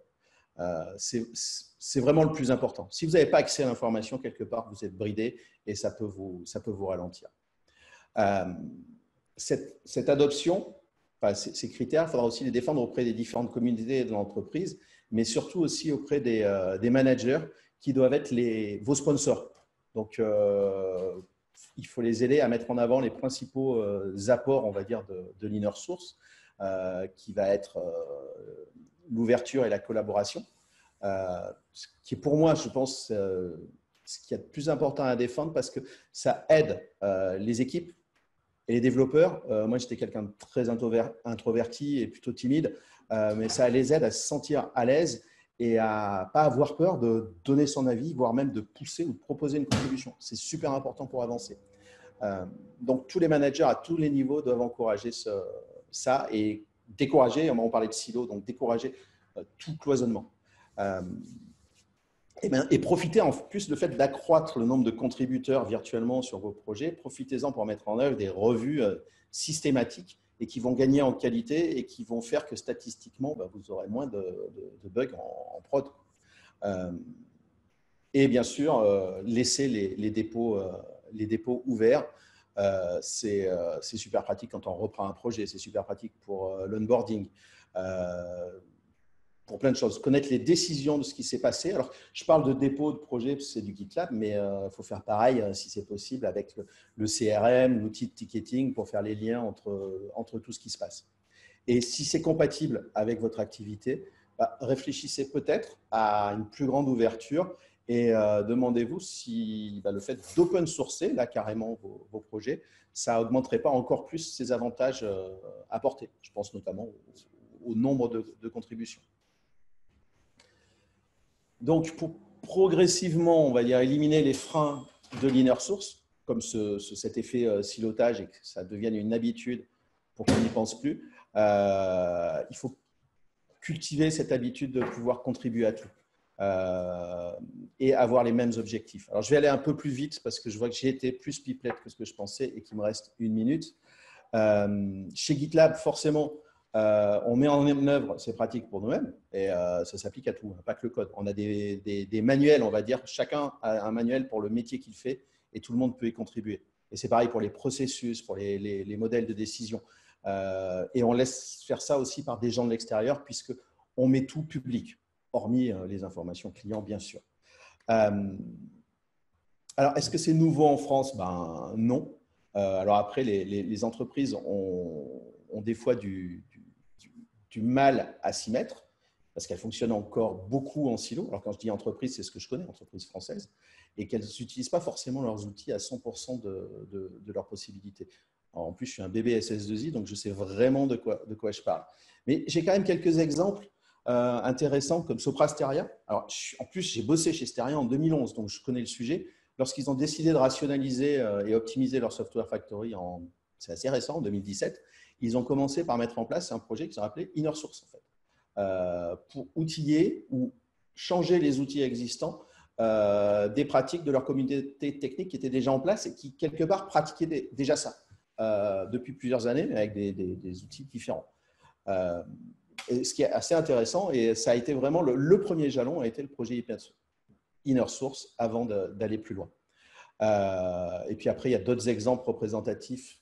C'est vraiment le plus important. Si vous n'avez pas accès à l'information quelque part, vous êtes bridé et ça peut vous ralentir. Cette adoption, ces critères, il faudra aussi les défendre auprès des différentes communautés de l'entreprise, mais surtout aussi auprès des managers qui doivent être vos sponsors. Donc, il faut les aider à mettre en avant les principaux apports, on va dire, de l'inner source, qui va être l'ouverture et la collaboration, qui est pour moi, je pense, ce qu'il y a de plus important à défendre parce que ça aide les équipes et les développeurs. Moi, j'étais quelqu'un de très introverti et plutôt timide, mais ça les aide à se sentir à l'aise et à ne pas avoir peur de donner son avis, voire même de pousser ou de proposer une contribution. C'est super important pour avancer. Donc, tous les managers à tous les niveaux doivent encourager ça et décourager, on parlait de silos, donc décourager tout cloisonnement. Et profitez en plus le fait d'accroître le nombre de contributeurs virtuellement sur vos projets. Profitez-en pour mettre en œuvre des revues systématiques et qui vont gagner en qualité et qui vont faire que statistiquement, vous aurez moins de bugs en prod. Et bien sûr, laisser les dépôts ouverts. C'est super pratique quand on reprend un projet. C'est super pratique pour l'onboarding. Pour plein de choses, connaître les décisions de ce qui s'est passé. Alors, je parle de dépôt de projet, c'est du GitLab, mais il faut faire pareil, si c'est possible, avec le CRM, l'outil de ticketing pour faire les liens entre tout ce qui se passe. Et si c'est compatible avec votre activité, réfléchissez peut-être à une plus grande ouverture Et demandez-vous si le fait d'open sourcer, là, carrément, vos projets, ça augmenterait pas encore plus ces avantages apportés. Je pense notamment au nombre de contributions. Donc, pour progressivement, on va dire, éliminer les freins de l'inner source, comme cet effet silotage et que ça devienne une habitude pour qu'on n'y pense plus, il faut cultiver cette habitude de pouvoir contribuer à tout et avoir les mêmes objectifs. Alors, je vais aller un peu plus vite parce que je vois que j'ai été plus pipelette que ce que je pensais et qu'il me reste 1 minute. Chez GitLab, forcément, on met en œuvre ces pratiques pour nous-mêmes et ça s'applique à tout, pas que le code. On a des manuels, on va dire, chacun a un manuel pour le métier qu'il fait et tout le monde peut y contribuer. Et c'est pareil pour les processus, pour les modèles de décision. Et on laisse faire ça aussi par des gens de l'extérieur puisqu'on met tout public, hormis les informations clients, bien sûr. Alors, est-ce que c'est nouveau en France? Non. Alors après, les entreprises ont des fois du mal à s'y mettre parce qu'elles fonctionnent encore beaucoup en silo. Alors quand je dis entreprise, c'est ce que je connais, entreprise française, et qu'elles n'utilisent pas forcément leurs outils à 100% de leurs possibilités. Alors, en plus, je suis un bébé SS2I, donc je sais vraiment de quoi je parle. Mais j'ai quand même quelques exemples intéressants comme Soprasteria. Alors, en plus, j'ai bossé chez Steria en 2011, donc je connais le sujet. Lorsqu'ils ont décidé de rationaliser et optimiser leur software factory, c'est assez récent, en 2017, ils ont commencé par mettre en place un projet qui s'est appelé Inner Source, en fait, pour outiller ou changer les outils existants des pratiques de leur communauté technique qui étaient déjà en place et qui, quelque part, pratiquaient déjà ça depuis plusieurs années, mais avec des outils différents. Et ce qui est assez intéressant, et ça a été vraiment le premier jalon, a été le projet Inner Source avant d'aller plus loin. Et puis après, il y a d'autres exemples représentatifs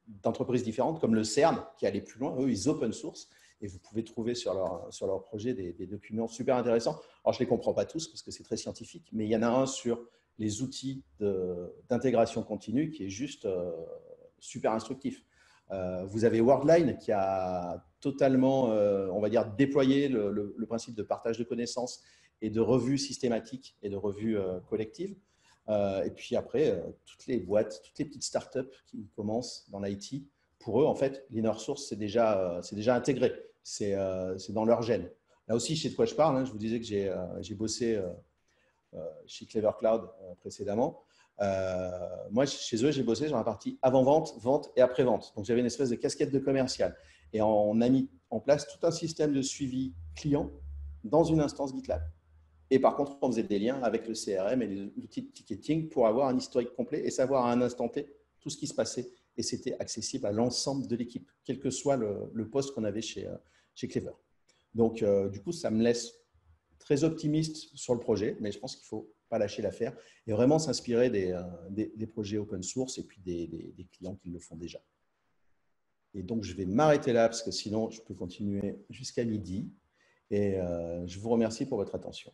d'entreprises différentes, comme le CERN, qui allait plus loin. Eux, ils open source, et vous pouvez trouver sur leur projet des documents super intéressants. Alors, je ne les comprends pas tous, parce que c'est très scientifique, mais il y en a un sur les outils d'intégration continue qui est juste super instructif. Vous avez Worldline qui a totalement, on va dire, déployé le principe de partage de connaissances et de revue systématique et de revue collective. Et puis après, toutes les boîtes, toutes les petites startups qui commencent dans l'IT, pour eux, en fait, l'inner source, c'est déjà intégré. C'est dans leur gène. Là aussi, je sais de quoi je parle. Hein. Je vous disais que j'ai bossé chez Clever Cloud précédemment. Moi, chez eux, j'ai bossé sur la partie avant-vente, vente et après-vente. Donc, j'avais une espèce de casquette de commercial. Et on a mis en place tout un système de suivi client dans une instance GitLab. Et par contre, on faisait des liens avec le CRM et les outils de ticketing pour avoir un historique complet et savoir à un instant T tout ce qui se passait. Et c'était accessible à l'ensemble de l'équipe, quel que soit le poste qu'on avait chez Clever. Donc, du coup, ça me laisse très optimiste sur le projet, mais je pense qu'il ne faut pas lâcher l'affaire et vraiment s'inspirer des projets open source et puis des clients qui le font déjà. Et donc, je vais m'arrêter là parce que sinon, je peux continuer jusqu'à midi. Et je vous remercie pour votre attention.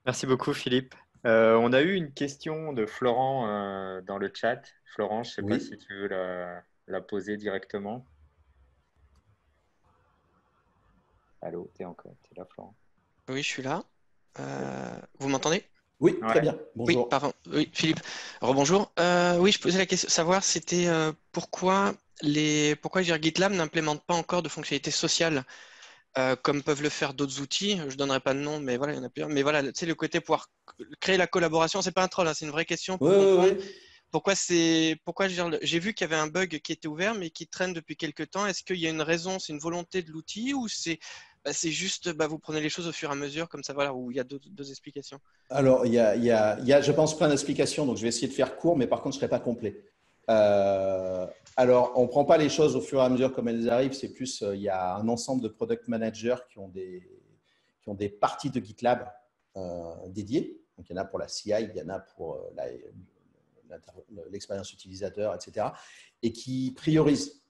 Merci beaucoup, Philippe. On a eu une question de Florent dans le chat. Florent, je ne sais pas si tu veux la poser directement. Allô, tu es là, Florent? Oui, je suis là. Vous m'entendez? Oui, très bien. Bonjour. Oui, pardon. Oui, Philippe. Rebonjour. Oui, je posais la question, savoir c'était pourquoi GitLab n'implémente pas encore de fonctionnalités sociales comme peuvent le faire d'autres outils. Je ne donnerai pas de nom, mais voilà, il y en a plusieurs. Mais voilà, tu sais, le côté pouvoir créer la collaboration, c'est pas un troll, hein, c'est une vraie question pour comprendre. Pourquoi j'ai vu qu'il y avait un bug qui était ouvert, mais qui traîne depuis quelques temps. Est-ce qu'il y a une raison, c'est une volonté de l'outil ou c'est juste, vous prenez les choses au fur et à mesure, comme ça, voilà, où il y a deux explications? Alors, il y a, je pense, plein d'explications, donc je vais essayer de faire court, mais par contre, je ne serai pas complet. Alors, on ne prend pas les choses au fur et à mesure comme elles arrivent, c'est plus, il y a un ensemble de product managers qui ont des parties de GitLab dédiées. Donc, il y en a pour la CI, il y en a pour l'expérience utilisateur, etc. Et qui priorisent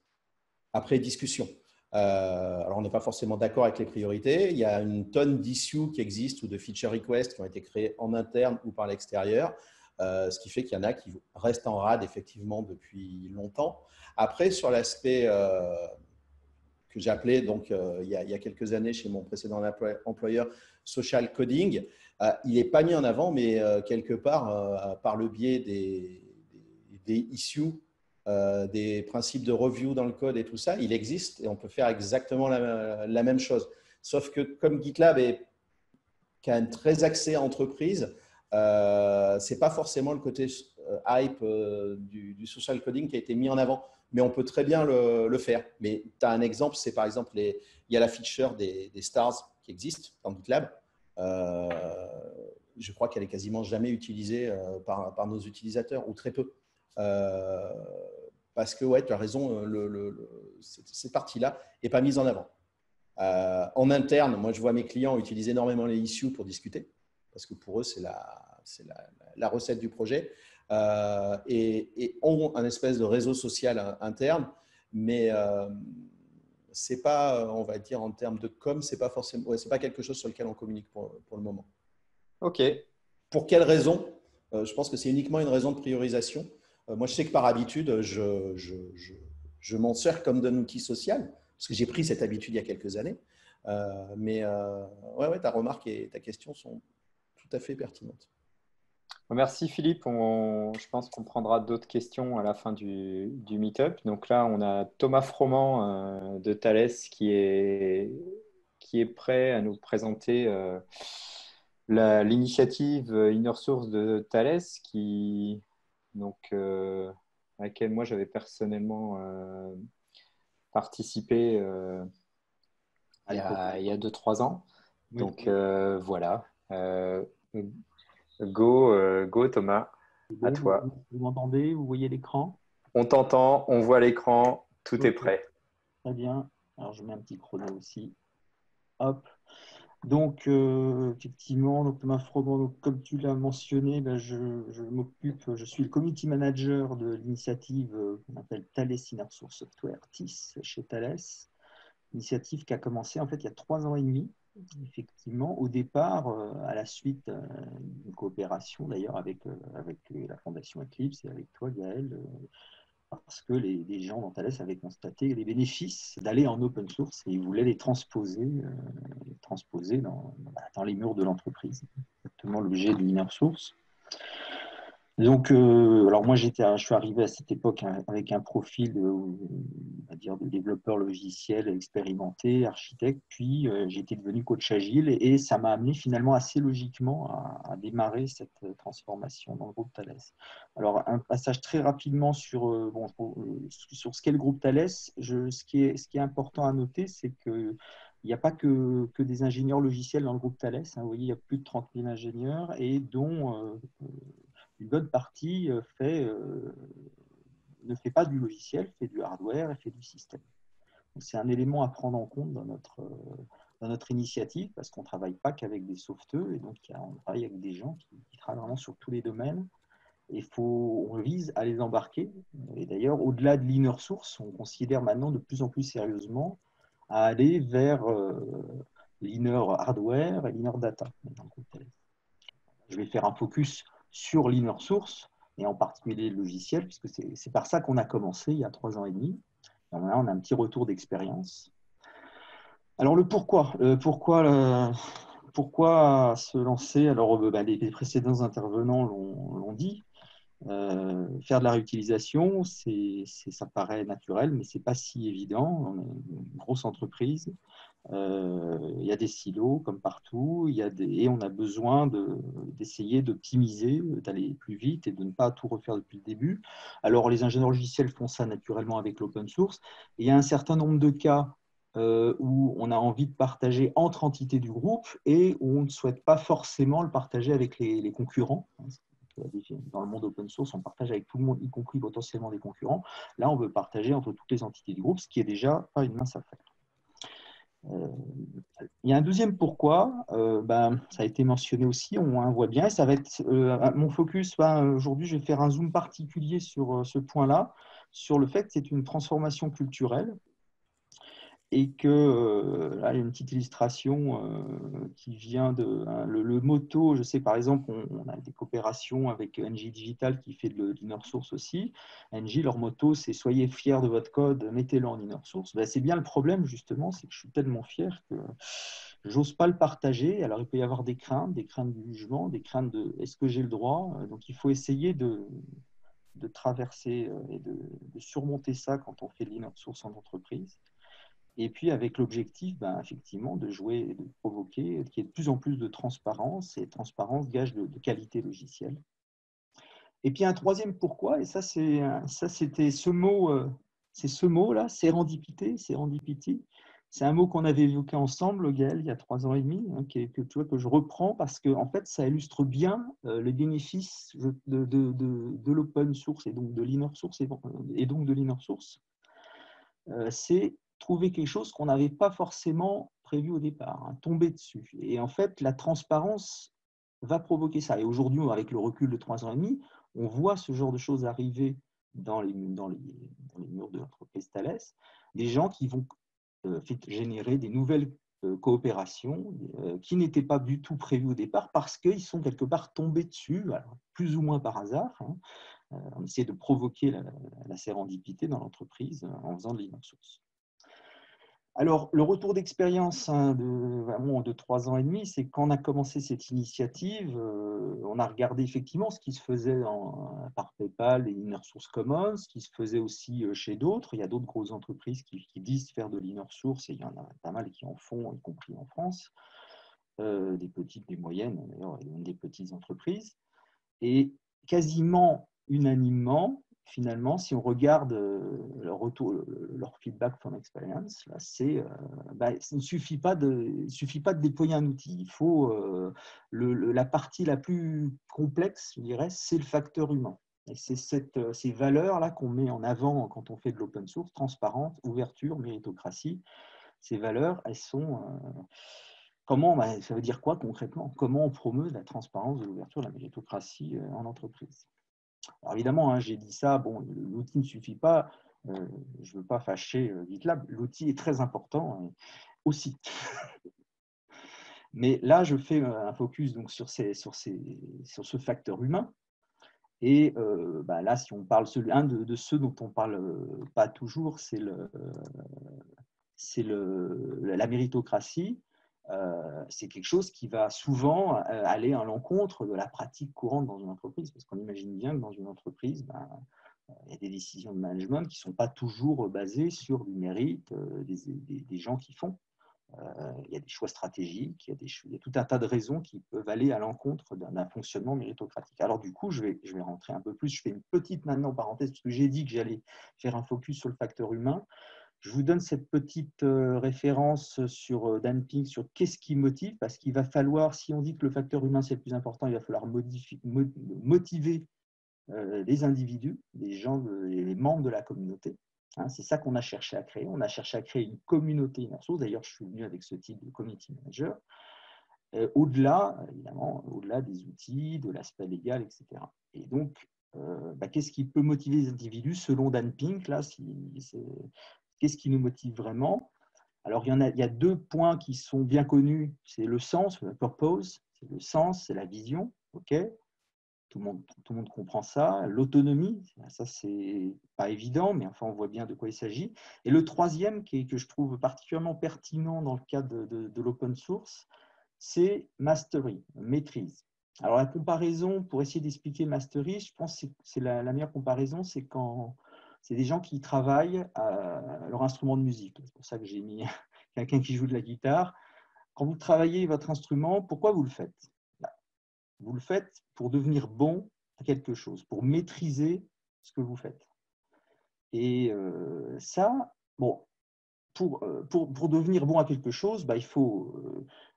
après discussion. Alors, on n'est pas forcément d'accord avec les priorités. Il y a une tonne d'issues qui existent ou de feature requests qui ont été créés en interne ou par l'extérieur, ce qui fait qu'il y en a qui restent en rade effectivement depuis longtemps. Après, sur l'aspect j'ai appelé donc, il y a quelques années chez mon précédent employeur social coding. Il n'est pas mis en avant, mais quelque part, par le biais des issues, des principes de review dans le code et tout ça, il existe et on peut faire exactement la même chose. Sauf que comme GitLab est quand même très axé entreprise, ce n'est pas forcément le côté hype du social coding qui a été mis en avant, mais on peut très bien le faire. Mais tu as un exemple, c'est par exemple, il y a la feature des stars qui existe dans GitLab. Je crois qu'elle est quasiment jamais utilisée par nos utilisateurs, ou très peu. Parce que, ouais, tu as raison, cette partie-là n'est pas mise en avant. En interne, moi, je vois mes clients utiliser énormément les issues pour discuter, parce que pour eux, c'est la recette du projet. Et ont un espèce de réseau social interne, mais c'est pas, on va dire, en termes de com, c'est pas forcément, c'est pas quelque chose sur lequel on communique pour le moment. Ok. Pour quelle raison? Je pense que c'est uniquement une raison de priorisation. Moi, je sais que par habitude, je m'en sers comme d'un outil social, parce que j'ai pris cette habitude il y a quelques années. Mais ouais, ta remarque et ta question sont tout à fait pertinentes. Merci Philippe. Je pense qu'on prendra d'autres questions à la fin du meet-up. Donc là, on a Thomas Froment de Thales qui est prêt à nous présenter l'initiative Inner Source de Thales, à laquelle moi j'avais personnellement participé il y a 2-3 ans. Oui. Donc voilà. Go Thomas, Bon, à toi. vous m'entendez? Vous voyez l'écran? On t'entend, on voit l'écran, tout est prêt. Très bien. Alors, je mets un petit chrono aussi. Hop. Donc, effectivement, donc, Thomas Froment, donc, comme tu l'as mentionné, ben, je suis le community manager de l'initiative qu'on appelle Thales Inner Source Software, TIS, chez Thales. Initiative qui a commencé en fait il y a 3 ans et demi. Effectivement, au départ, à la suite d'une coopération d'ailleurs avec la Fondation Eclipse et avec toi, Gaël, parce que les gens dans Thales avaient constaté les bénéfices d'aller en open source et ils voulaient les transposer dans les murs de l'entreprise. Exactement l'objet du Inner Source. Donc, alors moi, je suis arrivé à cette époque avec un profil, on va dire, de développeur logiciel expérimenté, architecte, puis j'étais devenu coach agile et ça m'a amené finalement assez logiquement à démarrer cette transformation dans le groupe Thales. Alors, un passage très rapidement sur ce qu'est le groupe Thales. Ce qui est important à noter, c'est que il n'y a pas que des ingénieurs logiciels dans le groupe Thales. Vous voyez, il y a plus de 30 000 ingénieurs et dont une bonne partie ne fait pas du logiciel, fait du hardware et fait du système. C'est un élément à prendre en compte dans notre initiative parce qu'on ne travaille pas qu'avec des sauveteux et donc on travaille avec des gens qui travaillent vraiment sur tous les domaines. Et on vise à les embarquer. Et d'ailleurs, au-delà de l'inner source, on considère maintenant de plus en plus sérieusement à aller vers l'inner hardware et l'inner data. Je vais faire un focus sur l'inner source et en particulier le logiciel, puisque c'est par ça qu'on a commencé il y a 3 ans et demi. Et là, on a un petit retour d'expérience. Alors, le pourquoi se lancer? Alors, les précédents intervenants l'ont dit. Faire de la réutilisation, ça paraît naturel, mais ce n'est pas si évident. On est une grosse entreprise. Il y a des silos comme partout, et on a besoin d'essayer d'optimiser, d'aller plus vite et de ne pas tout refaire depuis le début. Alors, les ingénieurs logiciels font ça naturellement avec l'open source. Et il y a un certain nombre de cas où on a envie de partager entre entités du groupe et où on ne souhaite pas forcément le partager avec les concurrents. Dans le monde open source, on partage avec tout le monde, y compris potentiellement des concurrents. Là, on veut partager entre toutes les entités du groupe, ce qui est déjà pas une mince affaire. Il y a un deuxième pourquoi, ça a été mentionné aussi, on voit bien, et ça va être mon focus. Aujourd'hui, je vais faire un zoom particulier sur ce point-là, sur le fait que c'est une transformation culturelle. et que là, il y a une petite illustration qui vient de le motto. Je sais, par exemple, on a des coopérations avec NJ Digital qui fait de l'inner source aussi. NJ, leur motto, c'est « Soyez fiers de votre code, mettez-le en inner source ». Ben, c'est bien le problème, justement, c'est que je suis tellement fier que j'ose pas le partager. Alors, il peut y avoir des craintes du jugement, des craintes de « est-ce que j'ai le droit ?» Donc, il faut essayer de traverser et de surmonter ça quand on fait de l'inner source en entreprise. Et puis avec l'objectif, effectivement, de jouer et de provoquer qu'il y ait de plus en plus de transparence, et transparence gage de qualité logicielle. Et puis un troisième pourquoi, et ça c'était ce mot, c'est ce mot-là, sérendipité. C'est un mot qu'on avait évoqué ensemble, Gaël, il y a 3 ans et demi, hein, que je reprends parce que en fait, ça illustre bien les bénéfices de l'open source et donc de l'inner source c'est trouver quelque chose qu'on n'avait pas forcément prévu au départ, hein, tomber dessus. Et en fait, la transparence va provoquer ça. Et aujourd'hui, avec le recul de 3 ans et demi, on voit ce genre de choses arriver dans les murs de l'entreprise Thales, des gens qui vont générer des nouvelles coopérations qui n'étaient pas du tout prévues au départ parce qu'ils sont quelque part tombés dessus, alors, plus ou moins par hasard. Hein. On essaie de provoquer la sérendipité dans l'entreprise en faisant de l'inner source. Alors, le retour d'expérience de 3 ans et demi, c'est quand on a commencé cette initiative, on a regardé effectivement ce qui se faisait par PayPal et Inner Source Commons, ce qui se faisait aussi chez d'autres. Il y a d'autres grosses entreprises qui disent faire de l'inner source, et il y en a pas mal qui en font, y compris en France, des petites, des moyennes, d'ailleurs, et des petites entreprises. Et quasiment unanimement, finalement, si on regarde leur retour, leur feedback from experience, là, il ne suffit pas de déployer un outil. Il faut la partie la plus complexe, je dirais, c'est le facteur humain. Et c'est ces valeurs-là qu'on met en avant quand on fait de l'open source, transparence, ouverture, méritocratie. Ces valeurs, elles sont ça veut dire quoi concrètement? Comment on promeut la transparence, de l'ouverture, de la méritocratie en entreprise? Alors évidemment, hein, j'ai dit ça, bon, l'outil ne suffit pas, je ne veux pas fâcher GitLab, l'outil est très important aussi. Mais là, je fais un focus donc, sur ce facteur humain. Et là, si on parle, un de ceux dont on ne parle pas toujours, c'est la méritocratie. C'est quelque chose qui va souvent aller à l'encontre de la pratique courante dans une entreprise, parce qu'on imagine bien que dans une entreprise, il y a des décisions de management qui ne sont pas toujours basées sur du mérite des gens qui font. Il y a des choix stratégiques, il y a tout un tas de raisons qui peuvent aller à l'encontre d'un fonctionnement méritocratique. Alors du coup, je vais rentrer un peu plus, je fais une petite maintenant parenthèse, parce que j'ai dit que j'allais faire un focus sur le facteur humain. Je vous donne cette petite référence sur Dan Pink, sur qu'est-ce qui motive, parce qu'il va falloir, si on dit que le facteur humain c'est le plus important, il va falloir motiver les individus, les gens, les membres de la communauté. Hein, c'est ça qu'on a cherché à créer. On a cherché à créer une communauté inner source. D'ailleurs, je suis venu avec ce type de community manager. Au-delà, évidemment, au-delà des outils, de l'aspect légal, etc. Et donc, qu'est-ce qui peut motiver les individus selon Dan Pink là, qu'est-ce qui nous motive vraiment? Alors, il y a 2 points qui sont bien connus. C'est le sens, le purpose. C'est le sens, c'est la vision. OK, tout le monde comprend ça. L'autonomie, ça, c'est pas évident, mais enfin, on voit bien de quoi il s'agit. Et le troisième, que je trouve particulièrement pertinent dans le cadre de l'open source, c'est mastery, maîtrise. Alors, la comparaison, pour essayer d'expliquer mastery, je pense que c'est la meilleure comparaison, c'est quand c'est des gens qui travaillent à leur instrument de musique. C'est pour ça que j'ai mis quelqu'un qui joue de la guitare. Quand vous travaillez votre instrument, pourquoi vous le faites? Vous le faites pour devenir bon à quelque chose, pour maîtriser ce que vous faites. Et ça, bon, pour devenir bon à quelque chose,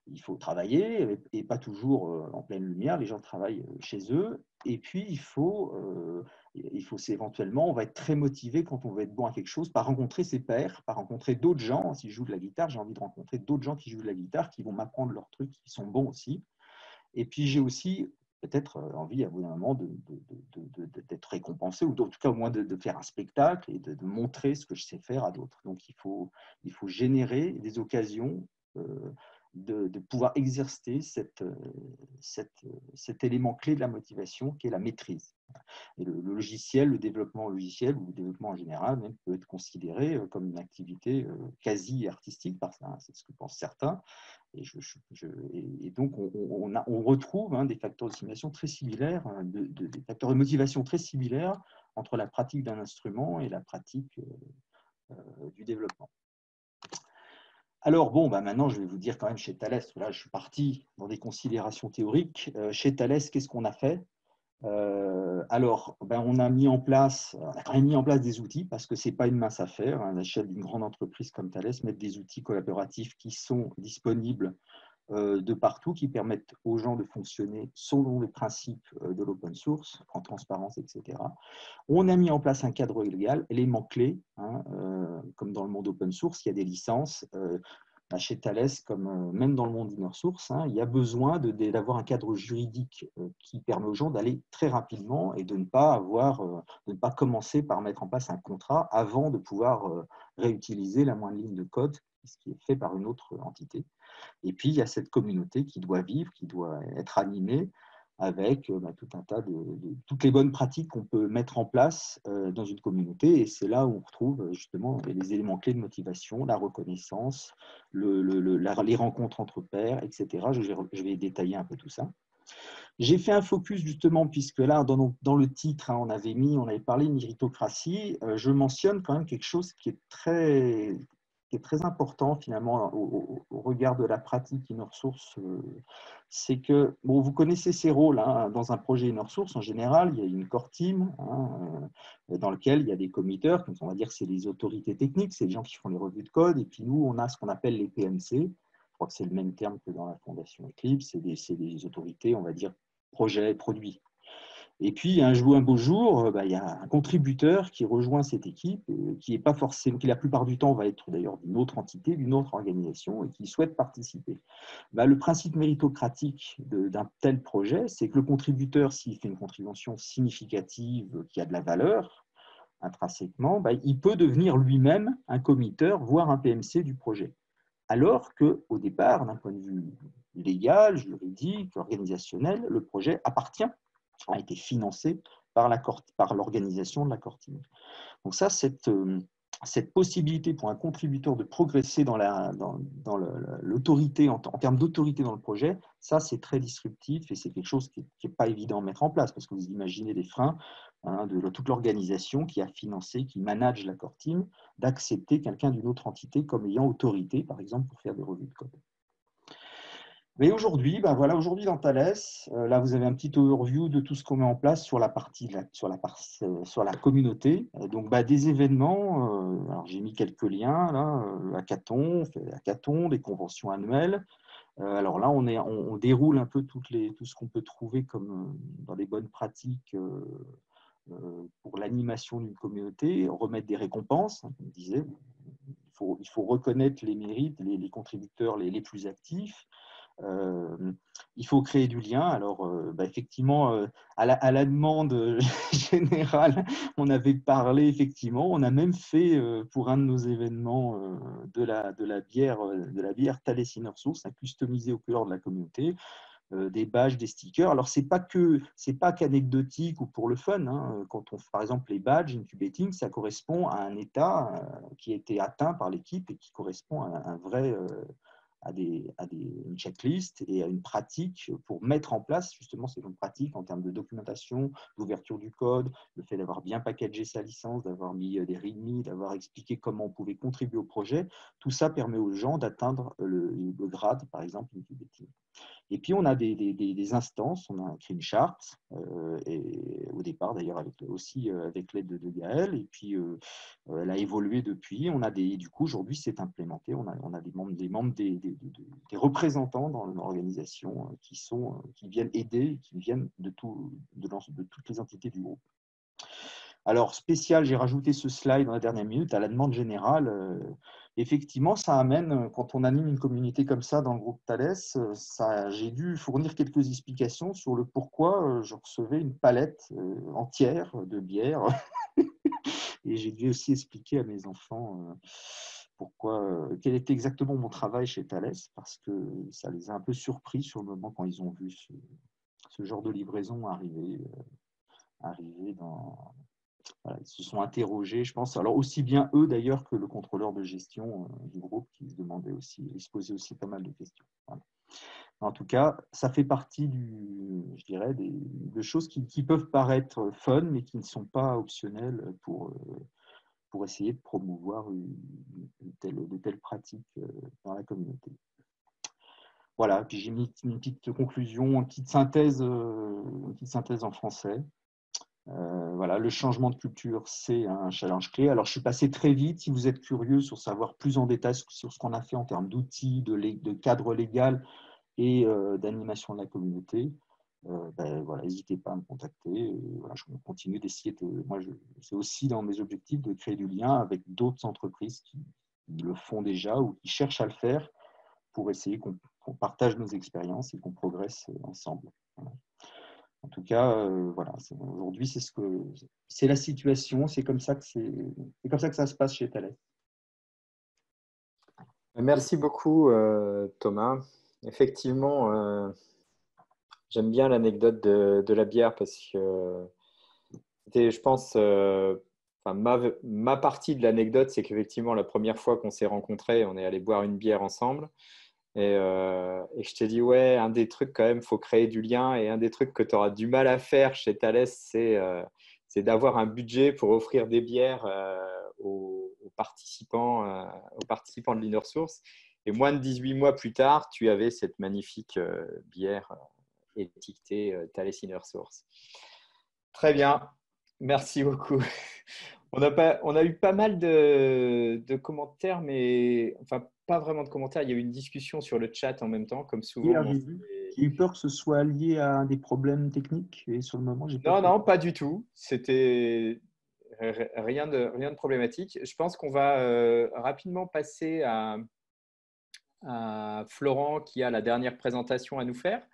il faut travailler et pas toujours en pleine lumière. Les gens travaillent chez eux. Et puis, éventuellement, on va être très motivé quand on veut être bon à quelque chose par rencontrer ses pairs, par rencontrer d'autres gens. Si je joue de la guitare, j'ai envie de rencontrer d'autres gens qui jouent de la guitare, qui vont m'apprendre leurs trucs, qui sont bons aussi. Et puis, j'ai aussi peut-être envie à bout d'un moment d'être récompensé, ou en tout cas au moins de faire un spectacle et de montrer ce que je sais faire à d'autres. Donc il faut générer des occasions de pouvoir exercer cet élément clé de la motivation qui est la maîtrise. Et le logiciel, le développement logiciel ou le développement en général même peut être considéré comme une activité quasi artistique, c'est ce que pensent certains. Et donc, on retrouve des facteurs de simulation très similaires, des facteurs de motivation très similaires entre la pratique d'un instrument et la pratique du développement. Alors, bon, maintenant, je vais vous dire quand même chez Thales, là, je suis parti dans des considérations théoriques. Chez Thales, qu'est-ce qu'on a fait ? Alors, on a quand même mis en place des outils parce que ce n'est pas une mince affaire. À l'échelle d'une grande entreprise comme Thales, mettre des outils collaboratifs qui sont disponibles de partout, qui permettent aux gens de fonctionner selon les principes de l'open source, en transparence, etc. On a mis en place un cadre légal, élément clé, comme dans le monde open source, il y a des licences. Chez Thales, comme même dans le monde inner source, il y a besoin d'avoir un cadre juridique qui permet aux gens d'aller très rapidement et de ne pas commencer par mettre en place un contrat avant de pouvoir réutiliser la moindre ligne de code, ce qui est fait par une autre entité. Et puis, il y a cette communauté qui doit vivre, qui doit être animée avec tout un tas toutes les bonnes pratiques qu'on peut mettre en place dans une communauté. Et c'est là où on retrouve justement les éléments clés de motivation, la reconnaissance, les rencontres entre pairs, etc. Je vais détailler un peu tout ça. J'ai fait un focus justement, puisque là, dans le titre, on avait parlé de méritocratie. Je mentionne quand même quelque chose qui est très important finalement au regard de la pratique inner source. C'est que, vous connaissez ces rôles dans un projet inner source. En général, il y a une core team dans lequel il y a des committeurs, on va dire que c'est les autorités techniques, c'est les gens qui font les revues de code. Et puis nous, on a ce qu'on appelle les PMC. Je crois que c'est le même terme que dans la fondation Eclipse. C'est des autorités, on va dire, projet, produit. Et puis, un beau jour, il y a un contributeur qui rejoint cette équipe, qui est pas forcément, qui la plupart du temps va être d'ailleurs d'une autre entité, d'une autre organisation, et qui souhaite participer. Le principe méritocratique d'un tel projet, c'est que le contributeur, s'il fait une contribution significative, qui a de la valeur intrinsèquement, il peut devenir lui-même un committeur, voire un PMC du projet. Alors qu'au départ, d'un point de vue légal, juridique, organisationnel, le projet a été financé par l'organisation de la core team. Donc ça, cette possibilité pour un contributeur de progresser dans l'autorité, en termes d'autorité dans le projet, ça c'est très disruptif et c'est quelque chose qui n'est pas évident à mettre en place parce que vous imaginez les freins de toute l'organisation qui a financé, qui manage la core team, d'accepter quelqu'un d'une autre entité comme ayant autorité, par exemple, pour faire des revues de code. Mais aujourd'hui, aujourd'hui dans Thales, là vous avez un petit overview de tout ce qu'on met en place sur la communauté. Donc des événements, alors j'ai mis quelques liens là, hackathon, des conventions annuelles. Alors là on déroule un peu tout ce qu'on peut trouver comme dans les bonnes pratiques pour l'animation d'une communauté, remettre des récompenses, comme je disais. Il faut reconnaître les mérites, les contributeurs les plus actifs. Il faut créer du lien. Alors, effectivement, à la demande générale, on avait parlé, effectivement, on a même fait pour un de nos événements de la bière Thales Inner Source, à customiser aux couleurs de la communauté, des badges, des stickers. Alors, c'est pas qu'anecdotique ou pour le fun. Quand on fait, par exemple, les badges incubating, ça correspond à un état qui a été atteint par l'équipe et qui correspond à un vrai une checklist et à une pratique pour mettre en place justement ces pratiques en termes de documentation, d'ouverture du code, le fait d'avoir bien packagé sa licence, d'avoir mis des readme, d'avoir expliqué comment on pouvait contribuer au projet. Tout ça permet aux gens d'atteindre le grade, par exemple, incubating. Et puis, on a des instances, on a créé une charte, et au départ d'ailleurs aussi avec l'aide de Gaël, et puis elle a évolué depuis. Du coup, aujourd'hui, c'est implémenté. On a des membres des représentants dans l'organisation qui viennent aider, qui viennent de toutes les entités du groupe. Alors, spécial, j'ai rajouté ce slide dans la dernière minute à la demande générale. effectivement, ça amène, quand on anime une communauté comme ça dans le groupe Thales, j'ai dû fournir quelques explications sur le pourquoi je recevais une palette entière de bière. Et j'ai dû aussi expliquer à mes enfants quel était exactement mon travail chez Thales, parce que ça les a un peu surpris sur le moment quand ils ont vu ce genre de livraison arriver dans… Voilà, ils se sont interrogés, je pense. Alors aussi bien eux d'ailleurs que le contrôleur de gestion du groupe qui se demandait aussi, il se posait aussi pas mal de questions. Voilà. En tout cas, ça fait partie je dirais, de choses qui peuvent paraître fun, mais qui ne sont pas optionnelles pour essayer de promouvoir de telles pratiques dans la communauté. Voilà, puis j'ai mis une petite conclusion, une petite synthèse en français. Voilà, le changement de culture, c'est un challenge clé. Alors, je suis passé très vite. Si vous êtes curieux sur savoir plus en détail sur ce qu'on a fait en termes d'outils, de cadre légal et d'animation de la communauté, voilà, n'hésitez pas à me contacter. Voilà, je continue d'essayer c'est aussi dans mes objectifs de créer du lien avec d'autres entreprises qui le font déjà ou qui cherchent à le faire pour essayer qu'on partage nos expériences et qu'on progresse ensemble. Voilà. En tout cas, voilà, aujourd'hui, c'est la situation, c'est comme ça que ça se passe chez Thales. Merci beaucoup, Thomas. Effectivement, j'aime bien l'anecdote de la bière parce que c'était, je pense, ma partie de l'anecdote, c'est qu'effectivement, la première fois qu'on s'est rencontrés, on est allé boire une bière ensemble. Et je t'ai dit, ouais, un des trucs quand même, il faut créer du lien. Et un des trucs que tu auras du mal à faire chez Thales, c'est d'avoir un budget pour offrir des bières aux participants de l'InnerSource. Et moins de 18 mois plus tard, tu avais cette magnifique bière étiquetée Thales InnerSource. Très bien, merci beaucoup. On a eu pas mal de commentaires, mais enfin, pas vraiment de commentaires. Il y a eu une discussion sur le chat en même temps, comme souvent. J'ai eu peur que ce soit lié à des problèmes techniques et sur le moment, j'ai pas… Non, pas du tout. C'était rien de problématique. Je pense qu'on va rapidement passer à Florent qui a la dernière présentation à nous faire.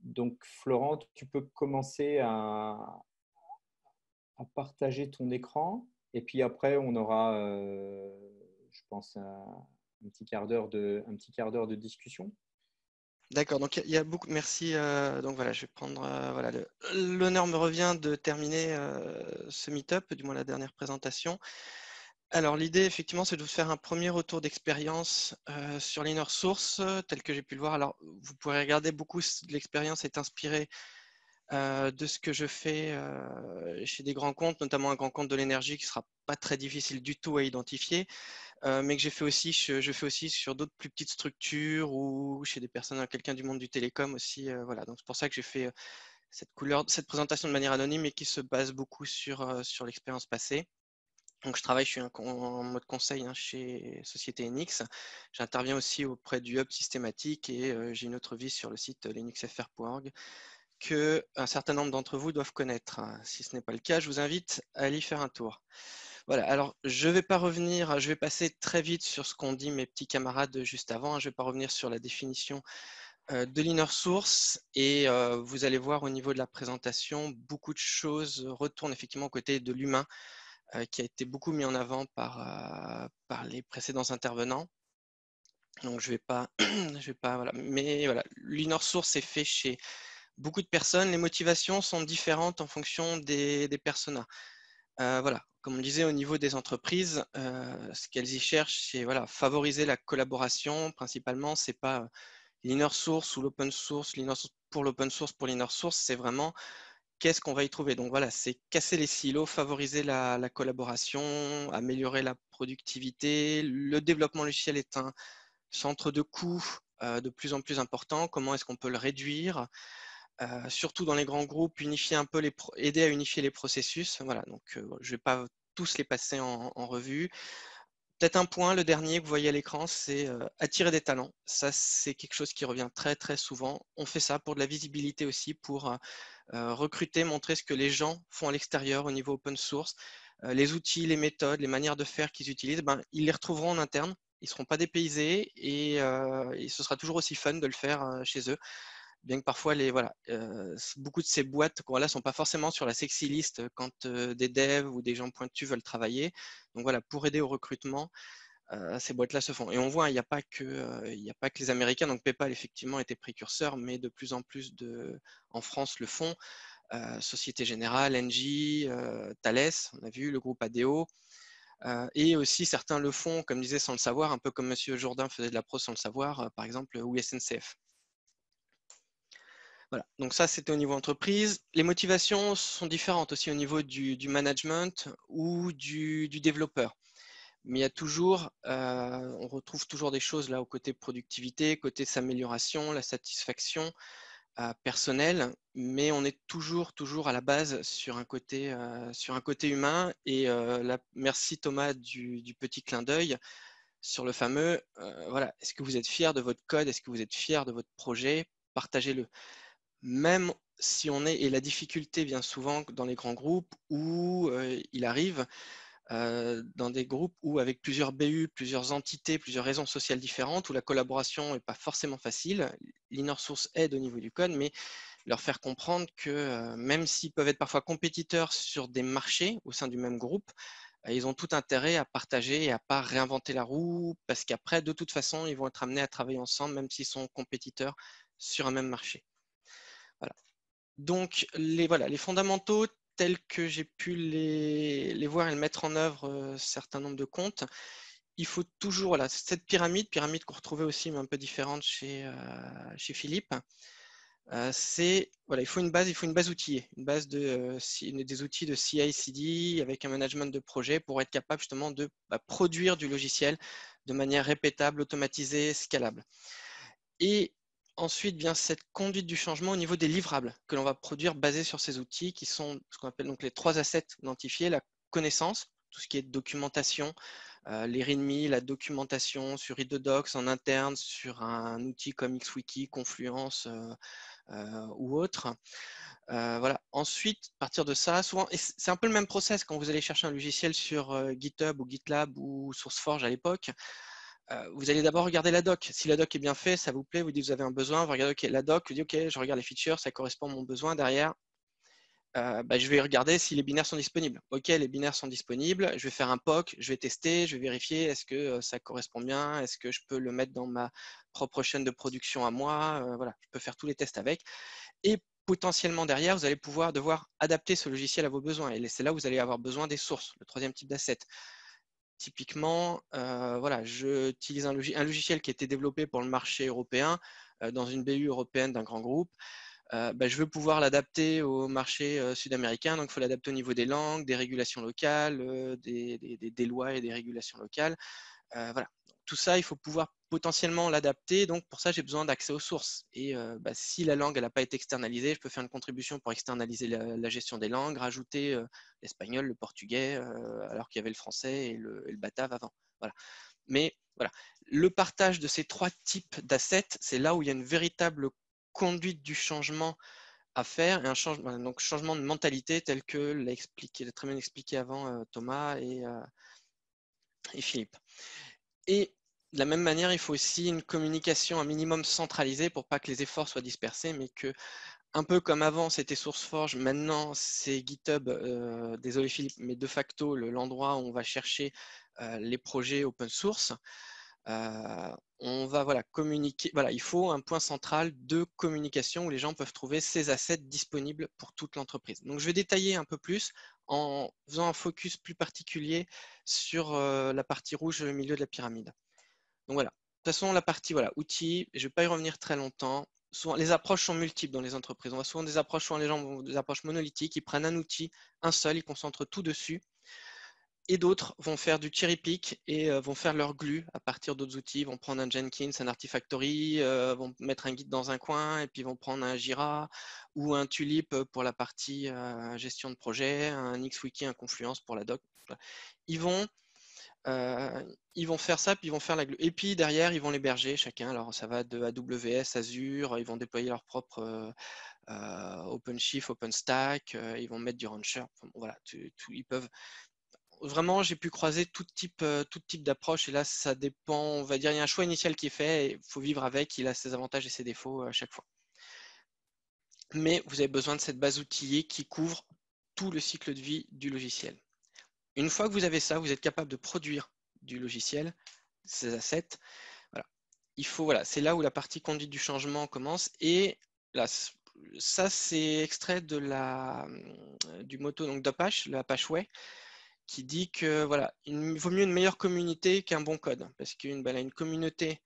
Donc, Florent, tu peux commencer à partager ton écran. Et puis après, on aura, je pense, un petit quart d'heure de discussion. D'accord, donc il y a beaucoup. Merci. Donc voilà, je vais prendre. Voilà, l'honneur me revient de terminer ce meet-up, du moins la dernière présentation. Alors l'idée, effectivement, c'est de vous faire un premier retour d'expérience sur l'InnerSource, tel que j'ai pu le voir. Alors, vous pourrez regarder, beaucoup de l'expérience est inspirée de ce que je fais chez des grands comptes, notamment un grand compte de l'énergie qui ne sera pas très difficile du tout à identifier, mais que je fais aussi sur d'autres plus petites structures ou chez des personnes, quelqu'un du monde du télécom aussi. Voilà. Donc c'est pour ça que j'ai fait cette présentation de manière anonyme et qui se base beaucoup sur l'expérience passée. Donc, je suis en mode conseil chez Société Enix. J'interviens aussi auprès du hub systématique et j'ai une autre vie sur le site linuxfr.org qu'un certain nombre d'entre vous doivent connaître. Si ce n'est pas le cas, je vous invite à aller y faire un tour. Voilà, alors je ne vais pas revenir, je vais passer très vite sur ce qu'ont dit mes petits camarades juste avant. Je ne vais pas revenir sur la définition de l'InnerSource et vous allez voir au niveau de la présentation, beaucoup de choses retournent effectivement aux côtés de l'humain qui a été beaucoup mis en avant par les précédents intervenants. Donc je vais pas, voilà. Mais voilà, l'InnerSource est fait chez beaucoup de personnes. Les motivations sont différentes en fonction des personas. Voilà, comme on disait au niveau des entreprises, ce qu'elles y cherchent, c'est voilà, favoriser la collaboration. Principalement, c'est pas l'InnerSource ou l'open source, pour l'open source, pour l'InnerSource, c'est vraiment qu'est-ce qu'on va y trouver. Donc voilà, c'est casser les silos, favoriser la collaboration, améliorer la productivité. Le développement logiciel est un centre de coûts de plus en plus important. Comment est-ce qu'on peut le réduire? Surtout dans les grands groupes, aider à unifier les processus. Voilà, donc je ne vais pas tous les passer en revue. Peut-être un point, le dernier que vous voyez à l'écran, c'est attirer des talents. Ça, c'est quelque chose qui revient très, très souvent. On fait ça pour de la visibilité aussi, pour recruter, montrer ce que les gens font à l'extérieur au niveau open source. les outils, les méthodes, les manières de faire qu'ils utilisent, ils les retrouveront en interne. Ils ne seront pas dépaysés et ce sera toujours aussi fun de le faire chez eux. Bien que parfois, beaucoup de ces boîtes ne sont pas forcément sur la sexy list quand des devs ou des gens pointus veulent travailler. Donc voilà, pour aider au recrutement, ces boîtes-là se font. Et on voit, il n'y a pas que les Américains. Donc PayPal, effectivement, était précurseur, mais de plus en plus en France le font. Société Générale, Engie, Thales, on a vu, le groupe ADO. Et aussi, certains le font, comme disait, sans le savoir, un peu comme M. Jourdain faisait de la prose sans le savoir, par exemple, ou SNCF. Voilà, donc ça c'était au niveau entreprise. Les motivations sont différentes aussi au niveau du management ou du développeur. Mais il y a toujours, on retrouve toujours des choses là au côté productivité, côté s'amélioration, la satisfaction personnelle, mais on est toujours à la base sur un côté humain. Et là, merci Thomas du petit clin d'œil sur le fameux, voilà, est-ce que vous êtes fier de votre code, est-ce que vous êtes fier de votre projet, partagez-le. Même si on est, et la difficulté vient souvent dans les grands groupes où il arrive dans des groupes où avec plusieurs BU, plusieurs entités, plusieurs raisons sociales différentes, où la collaboration n'est pas forcément facile, l'inner source aide au niveau du code, mais leur faire comprendre que même s'ils peuvent être parfois compétiteurs sur des marchés au sein du même groupe, ils ont tout intérêt à partager et à ne pas réinventer la roue, parce qu'après, de toute façon, ils vont être amenés à travailler ensemble, même s'ils sont compétiteurs sur un même marché. Voilà. Donc, les fondamentaux tels que j'ai pu les voir et le mettre en œuvre un certain nombre de comptes, il faut toujours, cette pyramide qu'on retrouvait aussi, mais un peu différente chez Philippe, il faut une base outillée, une base des outils de CI/CD avec un management de projet pour être capable justement de produire du logiciel de manière répétable, automatisée, scalable. Et ensuite vient cette conduite du changement au niveau des livrables que l'on va produire basés sur ces outils qui sont ce qu'on appelle donc les 3 assets identifiés, la connaissance, tout ce qui est documentation, les README, la documentation sur Read-the-Docs en interne, sur un outil comme XWiki, Confluence ou autre. Voilà. Ensuite, à partir de ça, souvent, et c'est un peu le même process quand vous allez chercher un logiciel sur GitHub ou GitLab ou SourceForge à l'époque. Vous allez d'abord regarder la doc. Si la doc est bien faite, ça vous plaît, vous dites que vous avez un besoin, vous regardez la doc, vous dites OK, je regarde les features, ça correspond à mon besoin. Derrière, je vais regarder si les binaires sont disponibles. OK, les binaires sont disponibles, je vais faire un POC, je vais tester, je vais vérifier est-ce que ça correspond bien, est-ce que je peux le mettre dans ma propre chaîne de production à moi. Voilà, je peux faire tous les tests avec. Et potentiellement derrière, vous allez devoir adapter ce logiciel à vos besoins. Et c'est là où vous allez avoir besoin des sources, le troisième type d'asset. Typiquement, j'utilise un logiciel qui a été développé pour le marché européen dans une BU européenne d'un grand groupe. Je veux pouvoir l'adapter au marché sud-américain, donc il faut l'adapter au niveau des langues, des régulations locales, des lois et des régulations locales. Voilà. Tout ça, il faut pouvoir potentiellement l'adapter. Donc, pour ça, j'ai besoin d'accès aux sources. Et si la langue n'a pas été externalisée, je peux faire une contribution pour externaliser la gestion des langues, rajouter l'espagnol, le portugais, alors qu'il y avait le français et le batave avant. Voilà. Mais voilà, le partage de ces 3 types d'assets, c'est là où il y a une véritable conduite du changement à faire et un changement de mentalité tel que l'a très bien expliqué avant Thomas et Philippe. Et de la même manière, il faut aussi une communication un minimum centralisée pour pas que les efforts soient dispersés, mais que, un peu comme avant, c'était SourceForge, maintenant c'est GitHub, désolé Philippe, mais de facto l'endroit où on va chercher les projets open source. On va communiquer. Voilà, il faut un point central de communication où les gens peuvent trouver ces assets disponibles pour toute l'entreprise. Donc, je vais détailler un peu plus en faisant un focus plus particulier sur la partie rouge au milieu de la pyramide. Donc voilà. De toute façon, la partie outils, je ne vais pas y revenir très longtemps. Souvent, les approches sont multiples dans les entreprises. On voit souvent des approches, souvent les gens ont des approches monolithiques, ils prennent un outil, un seul, ils concentrent tout dessus. Et d'autres vont faire du cherry pick et vont faire leur glue à partir d'autres outils, vont prendre un Jenkins, un Artifactory, vont mettre un guide dans un coin et puis vont prendre un Jira ou un Tulip pour la partie gestion de projet, un XWiki, un Confluence pour la doc. Ils vont faire ça, puis ils vont faire la glue. Et puis derrière, ils vont l'héberger chacun. Alors ça va de AWS, Azure, ils vont déployer leur propre OpenShift, OpenStack, ils vont mettre du Rancher. Enfin, voilà, ils peuvent vraiment, j'ai pu croiser tout type d'approche. Et là, ça dépend, on va dire, il y a un choix initial qui est fait. Il faut vivre avec. Il a ses avantages et ses défauts à chaque fois. Mais vous avez besoin de cette base outillée qui couvre tout le cycle de vie du logiciel. Une fois que vous avez ça, vous êtes capable de produire du logiciel, ces assets. Voilà. Voilà, c'est là où la partie conduite du changement commence. Et là, ça, c'est extrait du motto d'Apache, le Apache Way, qui dit que voilà, il vaut mieux une meilleure communauté qu'un bon code. Parce qu'une communauté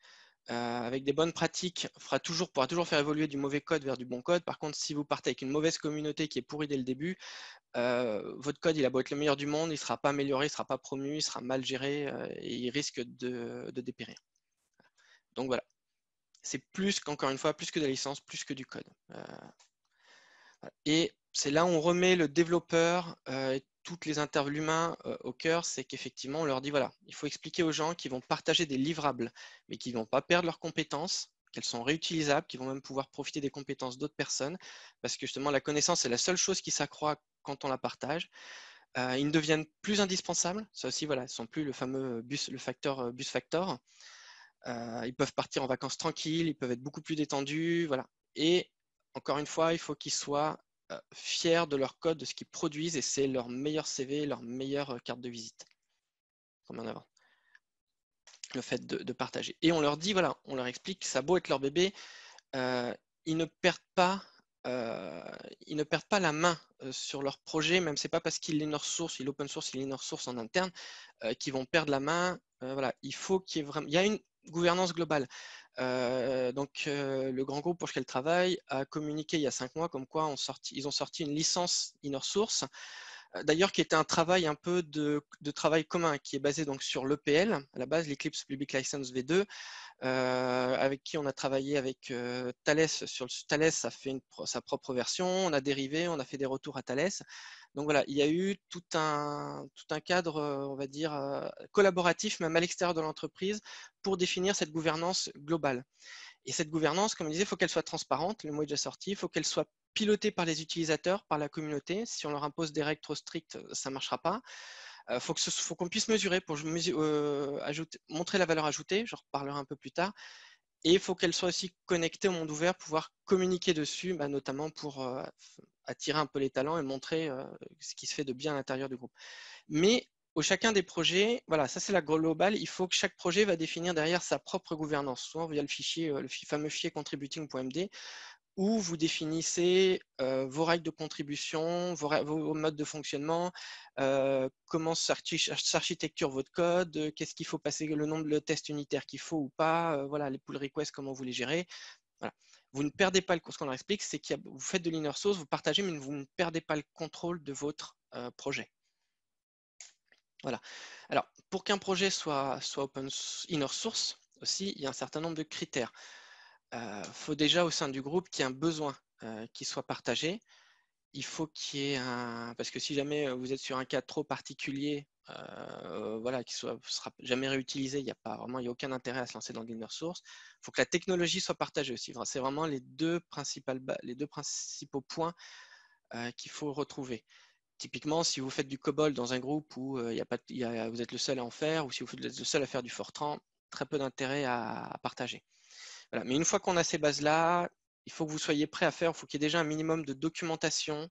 avec des bonnes pratiques pourra toujours faire évoluer du mauvais code vers du bon code. Par contre, si vous partez avec une mauvaise communauté qui est pourrie dès le début, votre code, il a beau être le meilleur du monde, il ne sera pas amélioré, il ne sera pas promu, il sera mal géré et il risque de dépérir. Donc voilà, c'est encore une fois, plus que de la licence, plus que du code. Et c'est là où on remet le développeur et toutes les l'humain au cœur, c'est qu'effectivement, on leur dit, voilà, il faut expliquer aux gens qui vont partager des livrables, mais qui ne vont pas perdre leurs compétences, qu'elles sont réutilisables, qui vont même pouvoir profiter des compétences d'autres personnes, parce que justement, la connaissance, c'est la seule chose qui s'accroît quand on la partage. Ils deviennent plus indispensables, ça aussi, voilà, ils ne sont plus le fameux bus factor. Ils peuvent partir en vacances tranquilles, ils peuvent être beaucoup plus détendus, voilà. Et encore une fois, il faut qu'ils soient fiers de leur code, de ce qu'ils produisent, et c'est leur meilleur CV, leur meilleure carte de visite. Comme en avant. Le fait de partager. Et on leur dit, voilà, on leur explique que ça a beau être leur bébé, ils ne perdent pas la main sur leur projet, même c'est pas parce qu'il est inner source, il est open source, il est inner source en interne, qu'ils vont perdre la main. Voilà, il faut qu'il y ait vraiment, il y a une gouvernance globale. Le grand groupe pour lequel je travaille a communiqué il y a 5 mois comme quoi ils ont sorti une licence inner source. D'ailleurs, qui était un travail un peu de travail commun, qui est basé donc sur l'EPL, à la base, l'Eclipse Public License V2, avec qui on a travaillé avec Thales. Thales a fait sa propre version, on a dérivé, on a fait des retours à Thales. Donc voilà, il y a eu tout un cadre, on va dire, collaboratif, même à l'extérieur de l'entreprise, pour définir cette gouvernance globale. Et cette gouvernance, comme je disais, il faut qu'elle soit transparente, le mot est déjà sorti, il faut qu'elle soit pilotée par les utilisateurs, par la communauté. Si on leur impose des règles trop strictes, ça ne marchera pas. Il faut qu'on puisse mesurer pour montrer la valeur ajoutée, j'en reparlerai un peu plus tard. Et il faut qu'elle soit aussi connectée au monde ouvert, pouvoir communiquer dessus, notamment pour attirer un peu les talents et montrer ce qui se fait de bien à l'intérieur du groupe. Mais chacun des projets, voilà, ça c'est la globale, il faut que chaque projet va définir derrière sa propre gouvernance, soit via le fameux fichier contributing.md, où vous définissez vos règles de contribution, vos modes de fonctionnement, comment s'architecture votre code, qu'est-ce qu'il faut passer, le nombre de tests unitaires qu'il faut ou pas, voilà, les pull requests, comment vous les gérez. Voilà. Vous ne perdez pas ce qu'on leur explique, c'est que vous faites de l'inner source, vous partagez, mais vous ne perdez pas le contrôle de votre projet. Voilà. Alors, pour qu'un projet soit inner source aussi, il y a un certain nombre de critères. Faut déjà au sein du groupe qu'il y ait un besoin qui soit partagé. Il faut qu'il y ait parce que si jamais vous êtes sur un cas trop particulier, voilà, qui ne sera jamais réutilisé, il n'y a aucun intérêt à se lancer dans l'inner source. Il faut que la technologie soit partagée aussi. C'est vraiment les deux principaux points qu'il faut retrouver. Typiquement, si vous faites du COBOL dans un groupe où vous êtes le seul à en faire, ou si vous êtes le seul à faire du Fortran, très peu d'intérêt à partager. Voilà. Mais une fois qu'on a ces bases-là, il faut que vous soyez prêt à faire, il faut qu'il y ait déjà un minimum de documentation,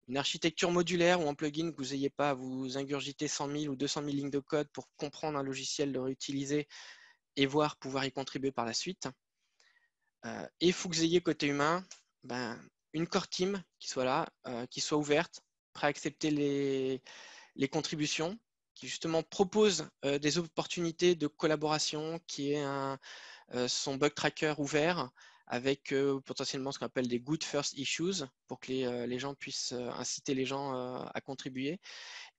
une architecture modulaire ou un plugin que vous n'ayez pas à vous ingurgiter 100 000 ou 200 000 lignes de code pour comprendre un logiciel, le réutiliser et pouvoir y contribuer par la suite. Et il faut que vous ayez côté humain une core team qui soit là, qui soit ouverte, prêt à accepter les contributions, qui justement propose des opportunités de collaboration, qui est son bug tracker ouvert avec potentiellement ce qu'on appelle des good first issues pour que les gens puissent inciter les gens à contribuer.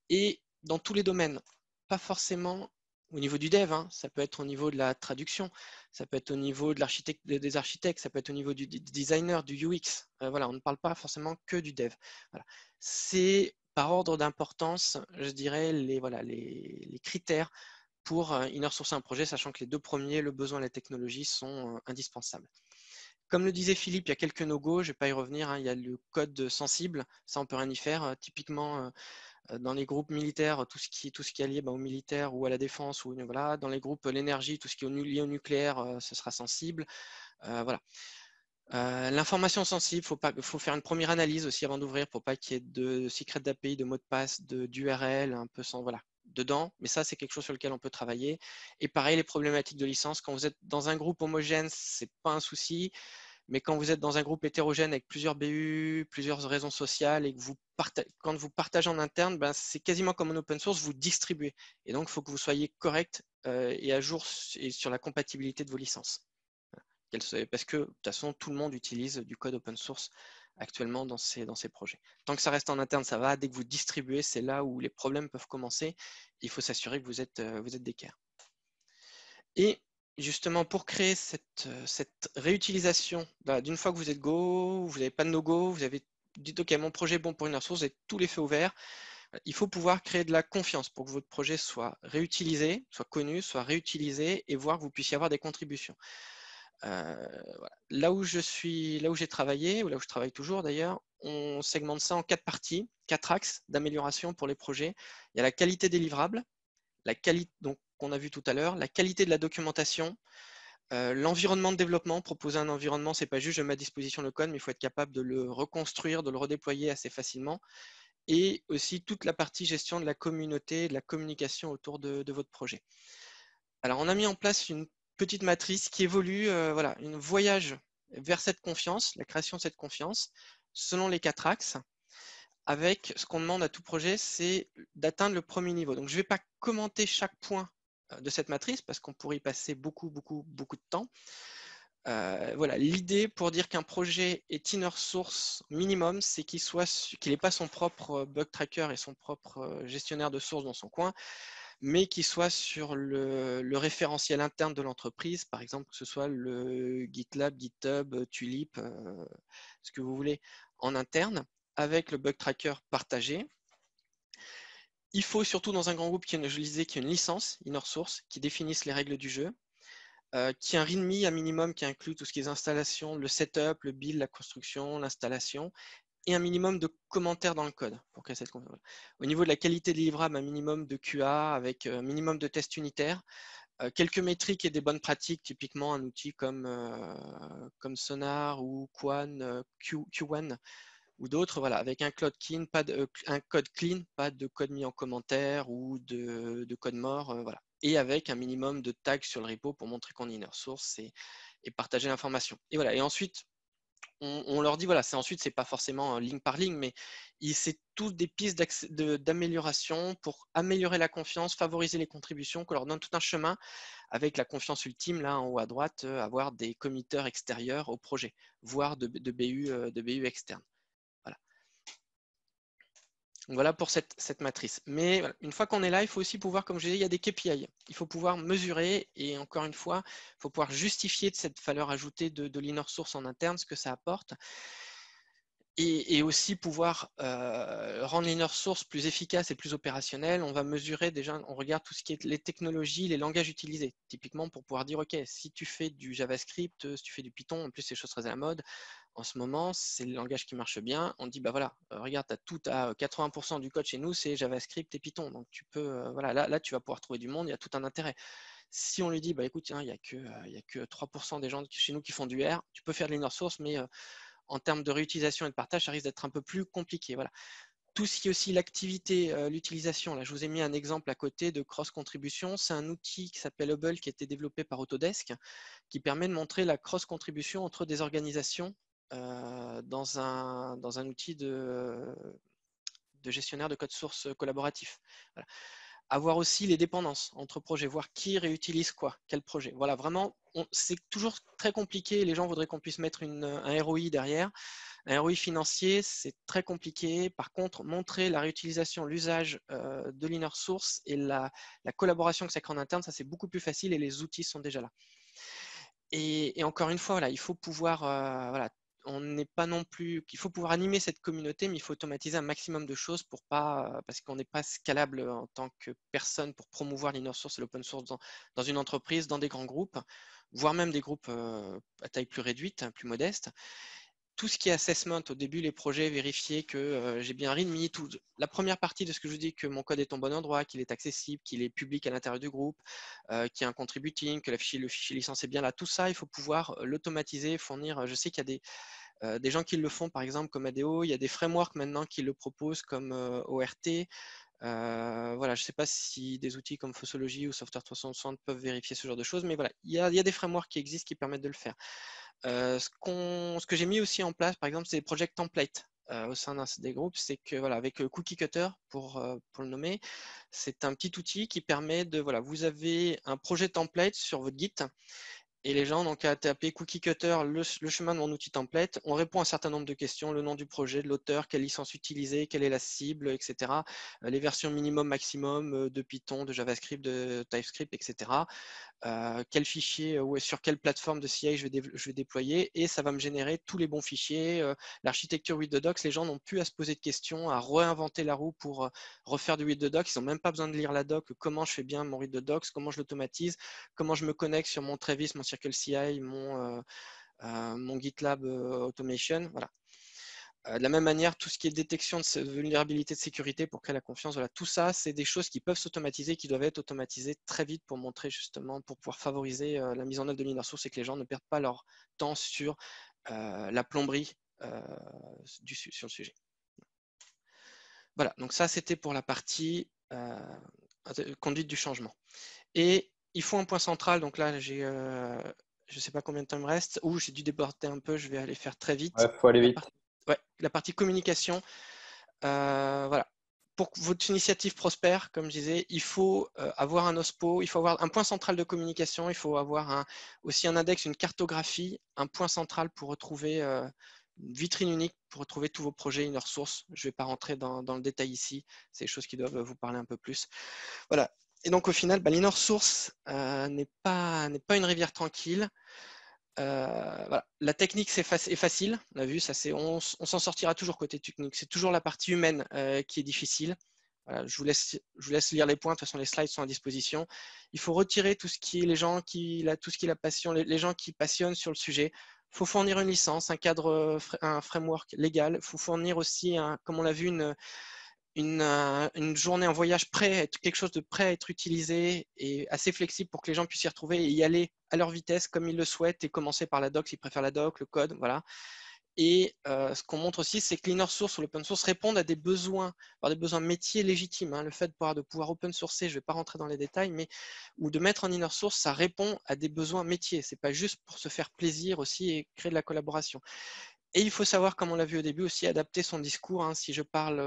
Et dans tous les domaines, pas forcément au niveau du dev, ça peut être au niveau de la traduction, ça peut être au niveau des architectes, ça peut être au niveau du designer, du UX. Voilà, on ne parle pas forcément que du dev. Voilà. C'est par ordre d'importance, je dirais, les critères pour inner sourcer un projet, sachant que les deux premiers, le besoin et la technologie, sont indispensables. Comme le disait Philippe, il y a quelques no-go, je ne vais pas y revenir, il y a le code sensible, ça on peut rien y faire. Typiquement, Dans les groupes militaires, tout ce qui est lié aux militaires ou à la défense, ou voilà. Dans les groupes l'énergie, tout ce qui est lié au nucléaire, ce sera sensible. Voilà. L'information sensible, faut faire une première analyse aussi avant d'ouvrir pour pas qu'il y ait de secret d'API, de mots de passe, d'URL, un peu sans, voilà, dedans. Mais ça, c'est quelque chose sur lequel on peut travailler. Et pareil, les problématiques de licence. Quand vous êtes dans un groupe homogène, c'est pas un souci. Mais quand vous êtes dans un groupe hétérogène avec plusieurs BU, plusieurs raisons sociales, et que quand vous partagez en interne, ben, c'est quasiment comme en open source, vous distribuez. Et donc, il faut que vous soyez correct et à jour sur la compatibilité de vos licences. Parce que de toute façon, tout le monde utilise du code open source actuellement dans ces projets. Tant que ça reste en interne, ça va. Dès que vous distribuez, c'est là où les problèmes peuvent commencer. Il faut s'assurer que vous êtes d'équerre. Et justement, pour créer cette réutilisation, d'une fois que vous êtes Go, vous n'avez pas de no-go, vous avez dit OK, mon projet est bon pour une ressource, vous avez tous les feux ouverts, il faut pouvoir créer de la confiance pour que votre projet soit réutilisé, soit connu, soit réutilisé et voir que vous puissiez avoir des contributions. Voilà. Là où j'ai travaillé, ou là où je travaille toujours d'ailleurs, on segmente ça en 4 parties, 4 axes d'amélioration pour les projets. Il y a la qualité des livrables, la qualité, donc qu'on a vu tout à l'heure, la qualité de la documentation, l'environnement de développement. Proposer un environnement, c'est pas juste je mets à disposition le code, mais il faut être capable de le reconstruire, de le redéployer assez facilement. Et aussi toute la partie gestion de la communauté, de la communication autour de votre projet. Alors, on a mis en place une petite matrice qui évolue, voilà, un voyage vers cette confiance, la création de cette confiance, selon les 4 axes, avec ce qu'on demande à tout projet, c'est d'atteindre le premier niveau. Donc, je ne vais pas commenter chaque point de cette matrice, parce qu'on pourrait y passer beaucoup de temps. Voilà, l'idée pour dire qu'un projet est inner source minimum, c'est qu'il n'ait pas son propre bug tracker et son propre gestionnaire de sources dans son coin, mais qu'il soit sur le référentiel interne de l'entreprise, par exemple, que ce soit le GitLab, GitHub, Tulip, ce que vous voulez, en interne, avec le bug tracker partagé. Il faut surtout dans un grand groupe, je le disais, qu'il y ait une licence inner source qui définisse les règles du jeu, qui est un README à minimum qui inclut tout ce qui est installation, le setup, le build, la construction, l'installation, et un minimum de commentaires dans le code pour créer cette confiance. Au niveau de la qualité des livrables, un minimum de QA avec un minimum de tests unitaires, quelques métriques et des bonnes pratiques, typiquement un outil comme Sonar ou Q1 ou d'autres, voilà, avec un code clean, pas de code mis en commentaire ou de code mort, voilà. Et avec un minimum de tags sur le repo pour montrer qu'on est inner source et partager l'information. Et voilà. Et ensuite, on leur dit, voilà, c'est pas forcément ligne par ligne, mais c'est toutes des pistes d'amélioration pour améliorer la confiance, favoriser les contributions, qu'on leur donne tout un chemin avec la confiance ultime, là en haut à droite, avoir des committeurs extérieurs au projet, voire de BU externes. Voilà. Donc voilà pour cette matrice. Mais voilà, une fois qu'on est là, il faut aussi pouvoir, comme je disais, il y a des KPI. Il faut pouvoir mesurer et encore une fois, il faut pouvoir justifier de cette valeur ajoutée de l'inner source en interne, ce que ça apporte. Et aussi pouvoir rendre l'inner source plus efficace et plus opérationnelle. On va mesurer déjà, on regarde tout ce qui est les technologies, les langages utilisés. Typiquement pour pouvoir dire, OK, si tu fais du JavaScript, si tu fais du Python, en plus c'est choses très à la mode, en ce moment, c'est le langage qui marche bien. On dit, bah voilà, regarde, tu as tout à 80% du code chez nous, c'est JavaScript et Python. Donc tu peux, voilà, là, tu vas pouvoir trouver du monde, il y a tout un intérêt. Si on lui dit, bah écoute, il n'y a que 3% des gens chez nous qui font du R, tu peux faire de l'inner source, mais en termes de réutilisation et de partage, ça risque d'être un peu plus compliqué. Voilà. Tout ce qui est aussi l'activité, l'utilisation. Là, je vous ai mis un exemple à côté de cross-contribution. C'est un outil qui s'appelle Hubble qui a été développé par Autodesk, qui permet de montrer la cross-contribution entre des organisations dans un outil de gestionnaire de code source collaboratif. Voilà. Avoir aussi les dépendances entre projets, voir qui réutilise quoi, quel projet. Voilà, vraiment, c'est toujours très compliqué. Les gens voudraient qu'on puisse mettre un ROI derrière. Un ROI financier, c'est très compliqué. Par contre, montrer la réutilisation, l'usage de l'inner source et la collaboration que ça crée en interne, ça c'est beaucoup plus facile et les outils sont déjà là. Et encore une fois, voilà, il faut pouvoir, voilà, on n'est pas non plus, il faut pouvoir animer cette communauté, mais il faut automatiser un maximum de choses parce qu'on n'est pas scalable en tant que personne pour promouvoir l'inner source et l'open source dans une entreprise, dans des grands groupes, voire même des groupes à taille plus réduite, plus modeste. tout ce qui est assessment, au début, les projets, vérifier que j'ai bien readme, la première partie de ce que je vous dis, que mon code est en bon endroit, qu'il est accessible, qu'il est public à l'intérieur du groupe, qu'il y a un contributing, que le fichier licence est bien là, tout ça, il faut pouvoir l'automatiser, fournir. Je sais qu'il y a des gens qui le font, par exemple, comme ADO, il y a des frameworks maintenant qui le proposent, comme ORT. Voilà, je ne sais pas si des outils comme Fossology ou Software 360 peuvent vérifier ce genre de choses, mais voilà, il y a des frameworks qui existent qui permettent de le faire. Ce que j'ai mis aussi en place, par exemple, c'est des project templates au sein des groupes. C'est que voilà, avec Cookie Cutter, pour le nommer, c'est un petit outil qui permet de, voilà, vous avez un projet template sur votre Git. Et les gens, donc, à taper Cookie Cutter, le chemin de mon outil template, on répond à un certain nombre de questions, le nom du projet, de l'auteur, quelle licence utiliser, quelle est la cible, etc. Les versions minimum, maximum de Python, de JavaScript, de TypeScript, etc. Quel fichier ou sur quelle plateforme de CI je vais déployer, et ça va me générer tous les bons fichiers. L'architecture with the docs, les gens n'ont plus à se poser de questions, à réinventer la roue pour refaire du with the docs. Ils n'ont même pas besoin de lire la doc, comment je fais bien mon with the docs, comment je l'automatise, comment je me connecte sur mon Travis, mon Circle CI, mon GitLab Automation. Voilà. De la même manière, tout ce qui est détection de vulnérabilité de sécurité pour créer la confiance, voilà, tout ça, c'est des choses qui peuvent s'automatiser, qui doivent être automatisées très vite pour montrer justement, pour pouvoir favoriser la mise en œuvre de l'inner-source et que les gens ne perdent pas leur temps sur la plomberie sur le sujet. Voilà, donc ça, c'était pour la partie conduite du changement. Et il faut un point central, donc là, je ne sais pas combien de temps il me reste, ou j'ai dû déborder un peu, je vais aller faire très vite. Il faut aller vite. La partie communication, voilà. Pour que votre initiative prospère, comme je disais, il faut avoir un OSPO, il faut avoir un point central de communication, il faut avoir aussi un index, une cartographie, un point central pour retrouver une vitrine unique, pour retrouver tous vos projets, une ressource. Je ne vais pas rentrer dans le détail ici, c'est des choses qui doivent vous parler un peu plus. Voilà. Et donc au final, l'inner source n'est pas une rivière tranquille. Voilà. La technique est facile, on a vu, on s'en sortira toujours côté technique. C'est toujours la partie humaine qui est difficile. Voilà, je vous laisse lire les points. De toute façon, les slides sont à disposition. Il faut retirer tout ce qui est tout ce qui est la passion, les gens qui passionnent sur le sujet. Il faut fournir une licence, un cadre, un framework légal. Il faut fournir aussi, comme on l'a vu, une journée en voyage quelque chose de prêt à être utilisé et assez flexible pour que les gens puissent y retrouver et y aller à leur vitesse comme ils le souhaitent et commencer par la doc s'ils préfèrent la doc, le code, voilà. Et ce qu'on montre aussi, c'est que l'inner source ou l'open source répondent à des besoins métiers légitimes. Hein. Le fait de pouvoir open sourcer, je ne vais pas rentrer dans les détails, ou de mettre en inner source, ça répond à des besoins métiers. Ce n'est pas juste pour se faire plaisir aussi et créer de la collaboration. Et il faut savoir, comme on l'a vu au début, aussi adapter son discours. Hein. Si je parle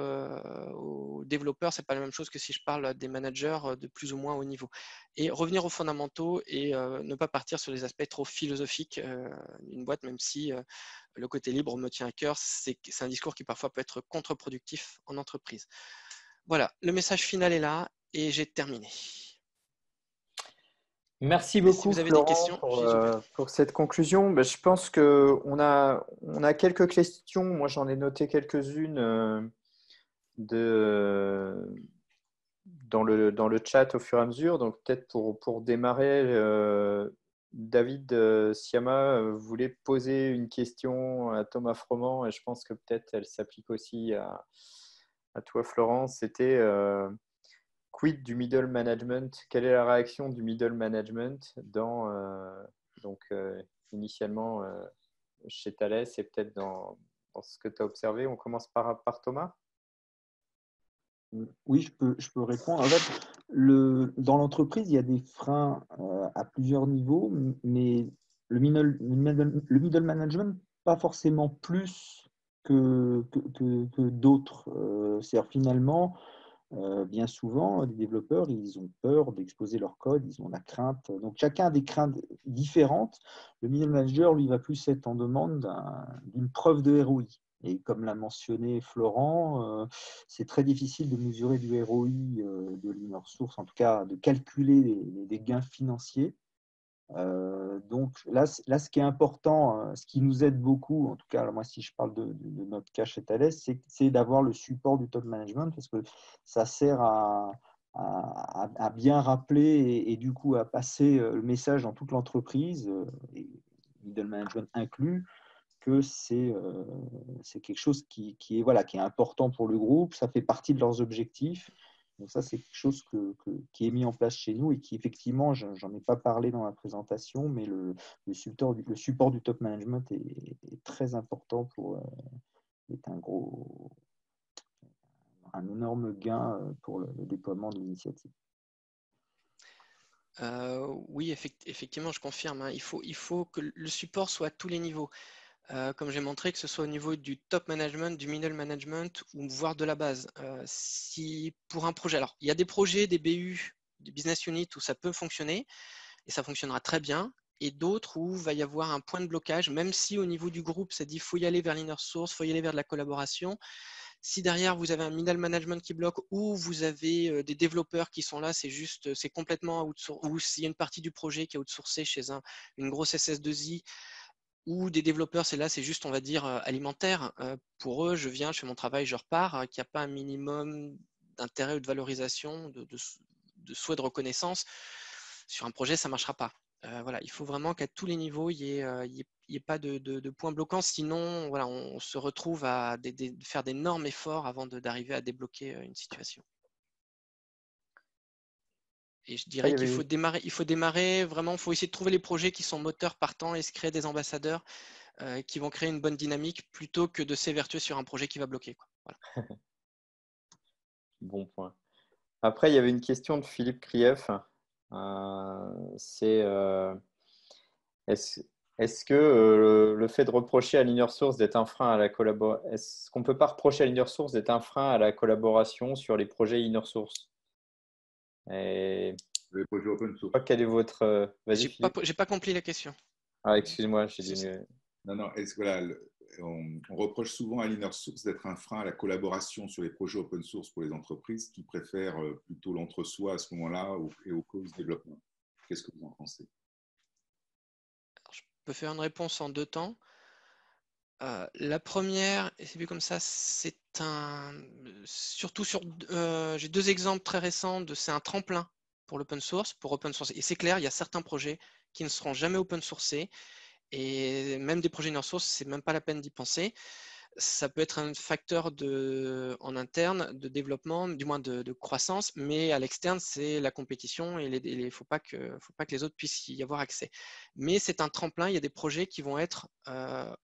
aux développeurs, ce n'est pas la même chose que si je parle à des managers de plus ou moins haut niveau. Et revenir aux fondamentaux et ne pas partir sur les aspects trop philosophiques d'une boîte, même si le côté libre me tient à cœur. C'est un discours qui parfois peut être contre-productif en entreprise. Voilà, le message final est là et j'ai terminé. Merci beaucoup, si vous avez Florent, des questions, pour cette conclusion. Je pense qu'on a quelques questions. Moi, j'en ai noté quelques-unes dans le chat au fur et à mesure. Donc, peut-être pour démarrer, David Siama voulait poser une question à Thomas Froment et je pense que peut-être elle s'applique aussi à toi, Florent. C'était quid du middle management? Quelle est la réaction du middle management initialement chez Thales et peut-être dans ce que tu as observé? On commence par Thomas. Oui, je peux répondre. En fait, dans l'entreprise, il y a des freins à plusieurs niveaux, mais le middle management, pas forcément plus que d'autres. C'est-à-dire finalement, bien souvent, les développeurs, ils ont peur d'exposer leur code, ils ont la crainte. Donc, chacun a des craintes différentes. Le middle manager, lui, va plus être en demande d'une preuve de ROI. Et comme l'a mentionné Florent, c'est très difficile de mesurer du ROI de l'inner source, en tout cas de calculer les gains financiers. Donc là, ce qui est important, ce qui nous aide beaucoup, en tout cas, moi, si je parle de notre cas chez Thales, c'est d'avoir le support du top management parce que ça sert à bien rappeler et du coup à passer le message dans toute l'entreprise, et middle management inclus, que c'est quelque chose qui est important pour le groupe, ça fait partie de leurs objectifs. Donc ça, c'est quelque chose qui est mis en place chez nous et qui, effectivement, j'en ai pas parlé dans la présentation, mais le support du top management est très important est un énorme gain pour le déploiement de l'initiative. Oui, effectivement, je confirme, hein. Il faut que le support soit à tous les niveaux. Comme j'ai montré, que ce soit au niveau du top management, du middle management ou voire de la base. Si pour un projet, alors il y a des projets, des BU, des business units où ça peut fonctionner et ça fonctionnera très bien, et d'autres où il va y avoir un point de blocage, même si au niveau du groupe, ça dit qu'il faut y aller vers l'inner source, il faut y aller vers de la collaboration. Si derrière vous avez un middle management qui bloque ou vous avez des développeurs qui sont là, c'est complètement outsourcé, ou s'il y a une partie du projet qui est outsourcée chez une grosse SS2I, ou des développeurs, c'est juste, on va dire, alimentaire. Pour eux, je viens, je fais mon travail, je repars, qu'il n'y a pas un minimum d'intérêt ou de valorisation, de souhait de reconnaissance. Sur un projet, ça ne marchera pas. Voilà, il faut vraiment qu'à tous les niveaux, il n'y ait pas de points bloquants. Sinon, voilà, on se retrouve à faire d'énormes efforts avant d'arriver à débloquer une situation. Et je dirais qu'il faut démarrer vraiment, il faut essayer de trouver les projets qui sont moteurs partants et se créer des ambassadeurs qui vont créer une bonne dynamique plutôt que de s'évertuer sur un projet qui va bloquer, quoi. Voilà. Bon point. Après, il y avait une question de Philippe Krief. C'est est-ce que le fait de reprocher à l'inner source d'être un frein à la collaboration, est-ce qu'on ne peut pas reprocher à l'inner source d'être un frein à la collaboration sur les projets inner source? Et Les projets open source. quel est votre… Vas-y, Philippe. J'ai pas compris la question. Ah, excuse-moi, j'ai dit… Non, voilà, on reproche souvent à l'inner source d'être un frein à la collaboration sur les projets open source pour les entreprises qui préfèrent plutôt l'entre-soi à ce moment-là et au cause développement. Qu'est-ce que vous en pensez? Alors, je peux faire une réponse en deux temps. La première, et c'est vu comme ça, c'est surtout j'ai deux exemples très récents c'est un tremplin pour l'open source, Et c'est clair, il y a certains projets qui ne seront jamais open sourcés, et même des projets inner source, c'est même pas la peine d'y penser. Ça peut être un facteur en interne de développement, du moins de croissance, mais à l'externe, c'est la compétition et il ne faut pas que les autres puissent y avoir accès. Mais c'est un tremplin, il y a des projets qui vont être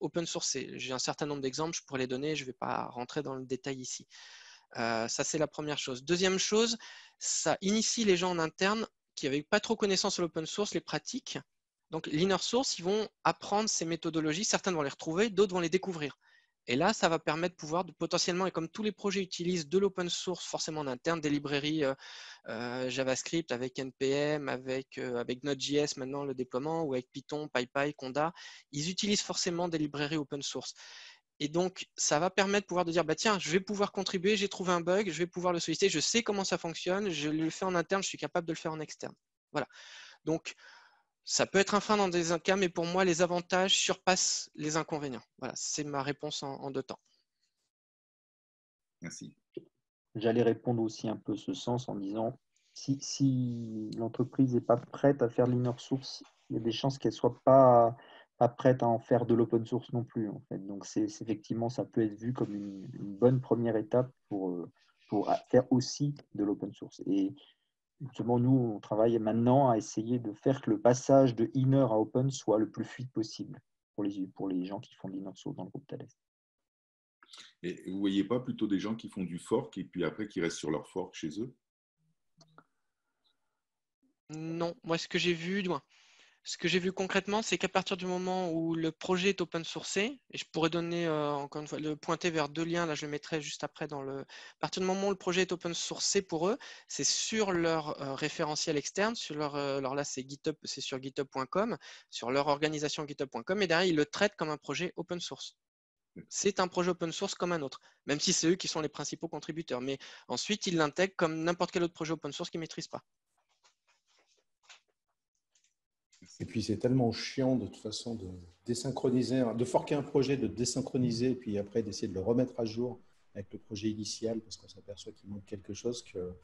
open source. J'ai un certain nombre d'exemples, je pourrais les donner, je ne vais pas rentrer dans le détail ici. Ça, c'est la première chose. Deuxième chose, ça initie les gens en interne qui n'avaient pas trop connaissance de l'open source, les pratiques. Donc, l'inner source, ils vont apprendre ces méthodologies, certains vont les retrouver, d'autres vont les découvrir. Et là, ça va permettre de pouvoir potentiellement, et comme tous les projets utilisent de l'open source forcément en interne, des librairies JavaScript avec NPM, avec Node.js maintenant le déploiement, ou avec Python, PyPy, Conda, ils utilisent forcément des librairies open source. Et donc, ça va permettre de pouvoir dire, bah, tiens, je vais pouvoir contribuer, j'ai trouvé un bug, je vais pouvoir le solliciter, je sais comment ça fonctionne, je le fais en interne, je suis capable de le faire en externe. Voilà. Donc, ça peut être un frein dans des cas, mais pour moi, les avantages surpassent les inconvénients. Voilà, c'est ma réponse en deux temps. Merci. J'allais répondre aussi un peu ce sens en disant, si l'entreprise n'est pas prête à faire de l'inner source, il y a des chances qu'elle ne soit pas prête à en faire de l'open source non plus, en fait. Donc, effectivement, ça peut être vu comme une bonne première étape pour faire aussi de l'open source. Et justement, nous, on travaille maintenant à essayer de faire que le passage de inner à open soit le plus fluide possible pour les gens qui font de l'inner source dans le groupe Thales. Et vous ne voyez pas plutôt des gens qui font du fork et puis après qui restent sur leur fork chez eux? Non, moi ce que j'ai vu concrètement, c'est qu'à partir du moment où le projet est open sourcé, et je pourrais donner encore une fois le pointer vers deux liens, là je le mettrai juste après à partir du moment où le projet est open sourcé pour eux, c'est sur leur référentiel externe, alors là c'est GitHub, c'est sur github.com, sur leur organisation github.com, et derrière ils le traitent comme un projet open source. C'est un projet open source comme un autre, même si c'est eux qui sont les principaux contributeurs. Mais ensuite, ils l'intègrent comme n'importe quel autre projet open source qu'ils ne maîtrisent pas. Et puis, c'est tellement chiant de toute façon de désynchroniser, de forquer un projet, de désynchroniser, et puis après d'essayer de le remettre à jour avec le projet initial parce qu'on s'aperçoit qu'il manque quelque chose, que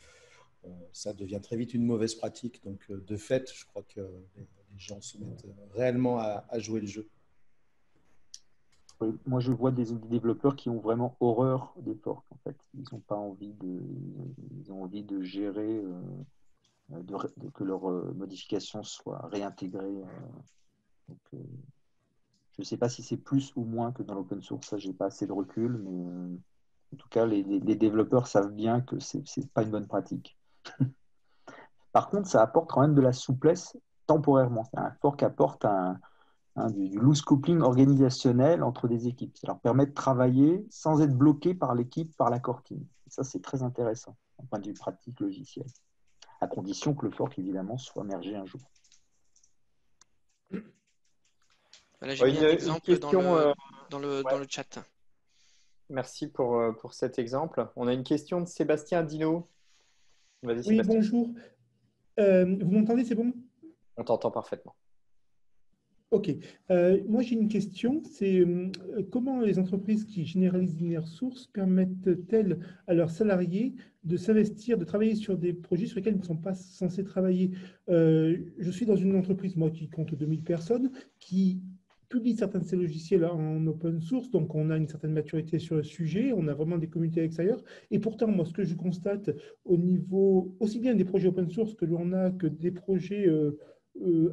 ça devient très vite une mauvaise pratique. Donc, de fait, je crois que les gens se mettent réellement à jouer le jeu. Oui, moi, je vois des développeurs qui ont vraiment horreur des forks, en fait. Ils n'ont pas envie ils ont envie de gérer, que leurs modifications soient réintégrées. Donc, je ne sais pas si c'est plus ou moins que dans l'open source, ça, je n'ai pas assez de recul, mais en tout cas, les développeurs savent bien que ce n'est pas une bonne pratique. Par contre, ça apporte quand même de la souplesse temporairement. Un fork apporte du loose coupling organisationnel entre des équipes. Ça leur permet de travailler sans être bloqué par l'équipe, par la core team. Et ça, c'est très intéressant d'un point de vue pratique logiciel, à condition que le fork, évidemment, soit mergé un jour. Voilà, j'ai mis un exemple question, dans le chat. merci pour cet exemple. On a une question de Sébastien Dino. Vas-y, Oui, Sébastien. bonjour. Vous m'entendez, c'est bon? On t'entend parfaitement. Ok. Moi, j'ai une question. C'est comment les entreprises qui généralisent l'inner source permettent-elles à leurs salariés de s'investir, de travailler sur des projets sur lesquels ils ne sont pas censés travailler? Je suis dans une entreprise, moi, qui compte 2000 personnes, qui publie certains de ces logiciels en open source. Donc, on a une certaine maturité sur le sujet. On a vraiment des communautés extérieures. Et pourtant, moi, ce que je constate au niveau aussi bien des projets open source que l'on a que des projets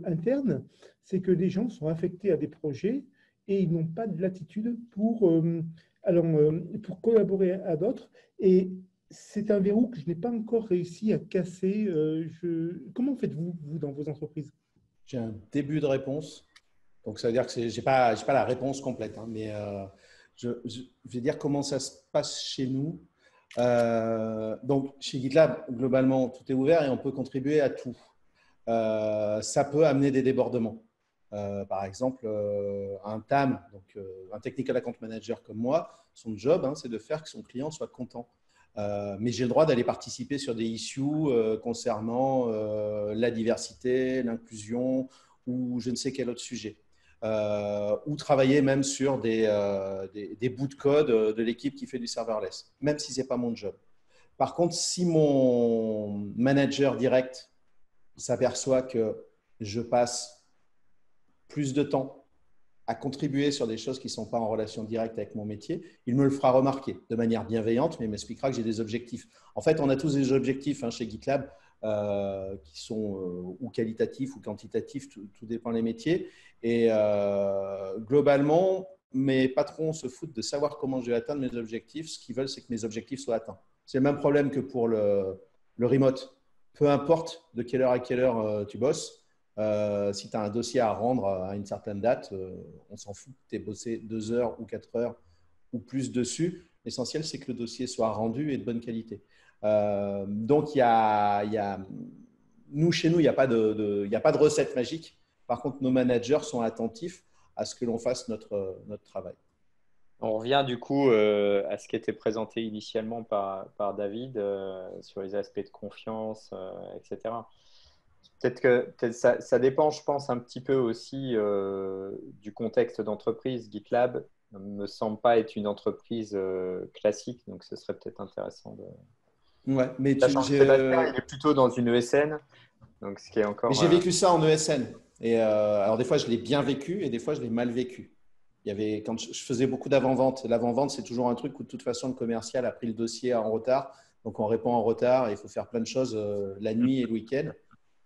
internes, c'est que les gens sont affectés à des projets et ils n'ont pas de latitude pour collaborer à d'autres. Et c'est un verrou que je n'ai pas encore réussi à casser. Comment faites-vous, vous, dans vos entreprises? J'ai un début de réponse. Donc, ça veut dire que je n'ai pas la réponse complète, hein, mais je vais dire comment ça se passe chez nous. Donc, chez GitLab, globalement, tout est ouvert et on peut contribuer à tout. Ça peut amener des débordements. Par exemple, un TAM, donc un Technical Account Manager comme moi, son job, hein, c'est de faire que son client soit content. Mais j'ai le droit d'aller participer sur des issues concernant la diversité, l'inclusion ou je ne sais quel autre sujet. Ou travailler même sur des bouts de code de l'équipe qui fait du serverless, même si ce n'est pas mon job. Par contre, si mon manager direct s'aperçoit que je passe plus de temps à contribuer sur des choses qui ne sont pas en relation directe avec mon métier, il me le fera remarquer de manière bienveillante, mais il m'expliquera que j'ai des objectifs. En fait, on a tous des objectifs chez GitLab qui sont ou qualitatifs ou quantitatifs, tout dépend des métiers. Et globalement, mes patrons se foutent de savoir comment je vais atteindre mes objectifs. Ce qu'ils veulent, c'est que mes objectifs soient atteints. C'est le même problème que pour le remote. Peu importe de quelle heure à quelle heure tu bosses, si tu as un dossier à rendre à une certaine date, on s'en fout que tu aies bossé 2 heures ou 4 heures ou plus dessus. L'essentiel, c'est que le dossier soit rendu et de bonne qualité. Donc, chez nous, il n'y a pas de recette magique. Par contre, nos managers sont attentifs à ce que l'on fasse notre travail. On revient du coup à ce qui était présenté initialement par David sur les aspects de confiance, etc. Peut-être que ça dépend, je pense, un petit peu aussi du contexte d'entreprise. GitLab ne me semble pas être une entreprise classique, donc ce serait peut-être intéressant de… Ouais, mais Sébastien, il est plutôt dans une ESN, donc ce qui est encore… Mais j'ai vécu ça en ESN. Et alors, des fois, je l'ai bien vécu et des fois, je l'ai mal vécu. Quand je faisais beaucoup d'avant-vente, l'avant-vente, c'est toujours un truc où de toute façon, le commercial a pris le dossier en retard. Donc, on répond en retard et il faut faire plein de choses la nuit et le week-end.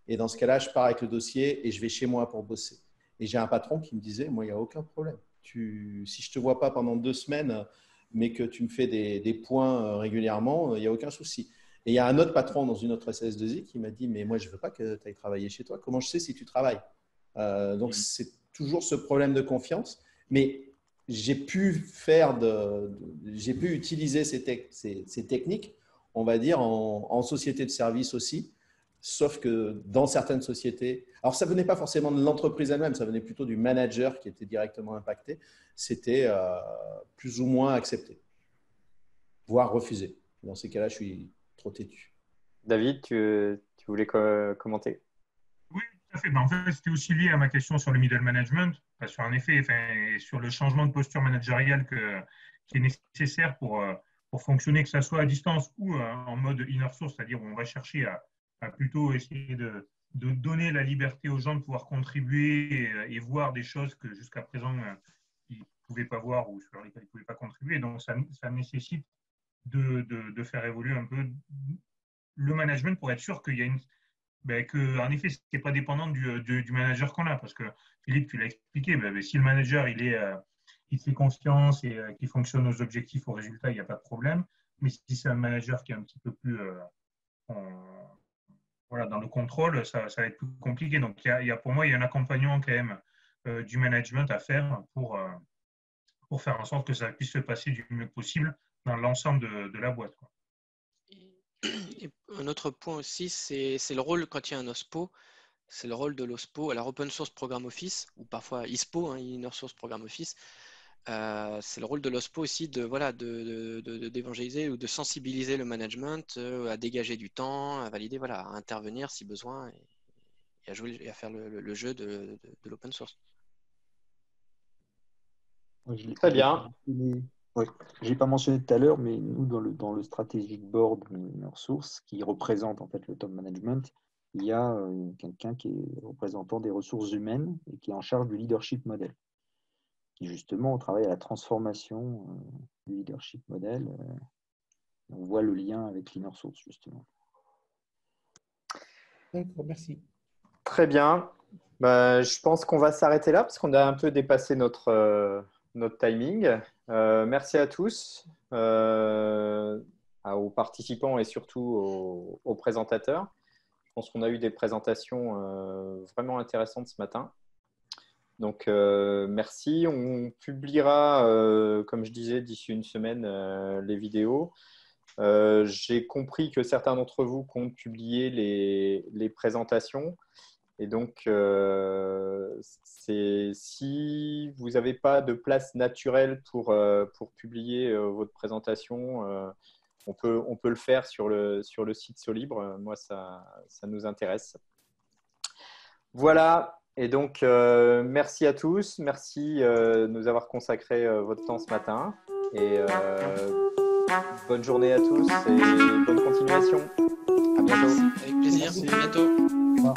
Et dans ce cas-là, je pars avec le dossier et je vais chez moi pour bosser. Et j'ai un patron qui me disait, moi, il n'y a aucun problème. Si je ne te vois pas pendant 2 semaines, mais que tu me fais des points régulièrement, il n'y a aucun souci. Et il y a un autre patron dans une autre SS2I qui m'a dit, mais moi, je ne veux pas que tu ailles travailler chez toi. Comment je sais si tu travailles? Donc, c'est toujours ce problème de confiance. Mais j'ai pu utiliser ces techniques, on va dire, en société de service aussi. Sauf que dans certaines sociétés, alors ça ne venait pas forcément de l'entreprise elle-même, ça venait plutôt du manager qui était directement impacté, c'était plus ou moins accepté, voire refusé. Dans ces cas-là, je suis trop têtu. David, tu voulais commenter? Oui, tout à fait. En fait, c'était aussi lié à ma question sur le middle management, parce qu'en effet, sur le changement de posture managériale qui est nécessaire pour fonctionner, que ce soit à distance ou en mode inner source, c'est-à-dire où on va chercher à plutôt essayer de donner la liberté aux gens de pouvoir contribuer et voir des choses que jusqu'à présent, pouvaient pas voir ou sur lesquels ils ne pouvaient pas contribuer. Donc, ça nécessite de faire évoluer un peu le management pour être sûr qu'il y a en effet, ce n'est pas dépendant du manager qu'on a. Parce que, Philippe, tu l'as expliqué, si le manager, il fait confiance et qu'il fonctionne aux objectifs, aux résultats, il n'y a pas de problème. Mais si c'est un manager qui est un petit peu plus dans le contrôle, ça va être plus compliqué. Donc, pour moi, il y a un accompagnement quand même du management à faire pour faire en sorte que ça puisse se passer du mieux possible dans l'ensemble de la boîte, quoi. Et un autre point aussi, c'est le rôle, quand il y a un OSPO, c'est le rôle de l'OSPO, alors Open Source Program Office, ou parfois ISPO, Inner Source Program Office, c'est le rôle de l'OSPO aussi d'évangéliser ou de sensibiliser le management à dégager du temps, à valider, à intervenir si besoin et à jouer et à faire le jeu de l'open source. Très bien. Oui. Je n'ai pas mentionné tout à l'heure, mais nous, dans le Strategic Board Inner Source, qui représente en fait le top management, il y a quelqu'un qui est représentant des ressources humaines et qui est en charge du leadership model, qui justement travaille à la transformation du leadership model. On voit le lien avec l'Inner Source, justement. D'accord, merci. Très bien. Je pense qu'on va s'arrêter là parce qu'on a un peu dépassé notre timing. Merci à tous, aux participants et surtout aux présentateurs. Je pense qu'on a eu des présentations vraiment intéressantes ce matin. Donc, merci. On publiera, comme je disais, d'ici une semaine, les vidéos. J'ai compris que certains d'entre vous comptent publier les présentations. Et donc, si vous n'avez pas de place naturelle pour publier votre présentation, on peut le faire sur le site Solibre. Moi, ça nous intéresse. Voilà. Et donc, merci à tous. Merci de nous avoir consacré votre temps ce matin. Et bonne journée à tous et bonne continuation. À bientôt. Avec plaisir. Merci. À bientôt. Au revoir.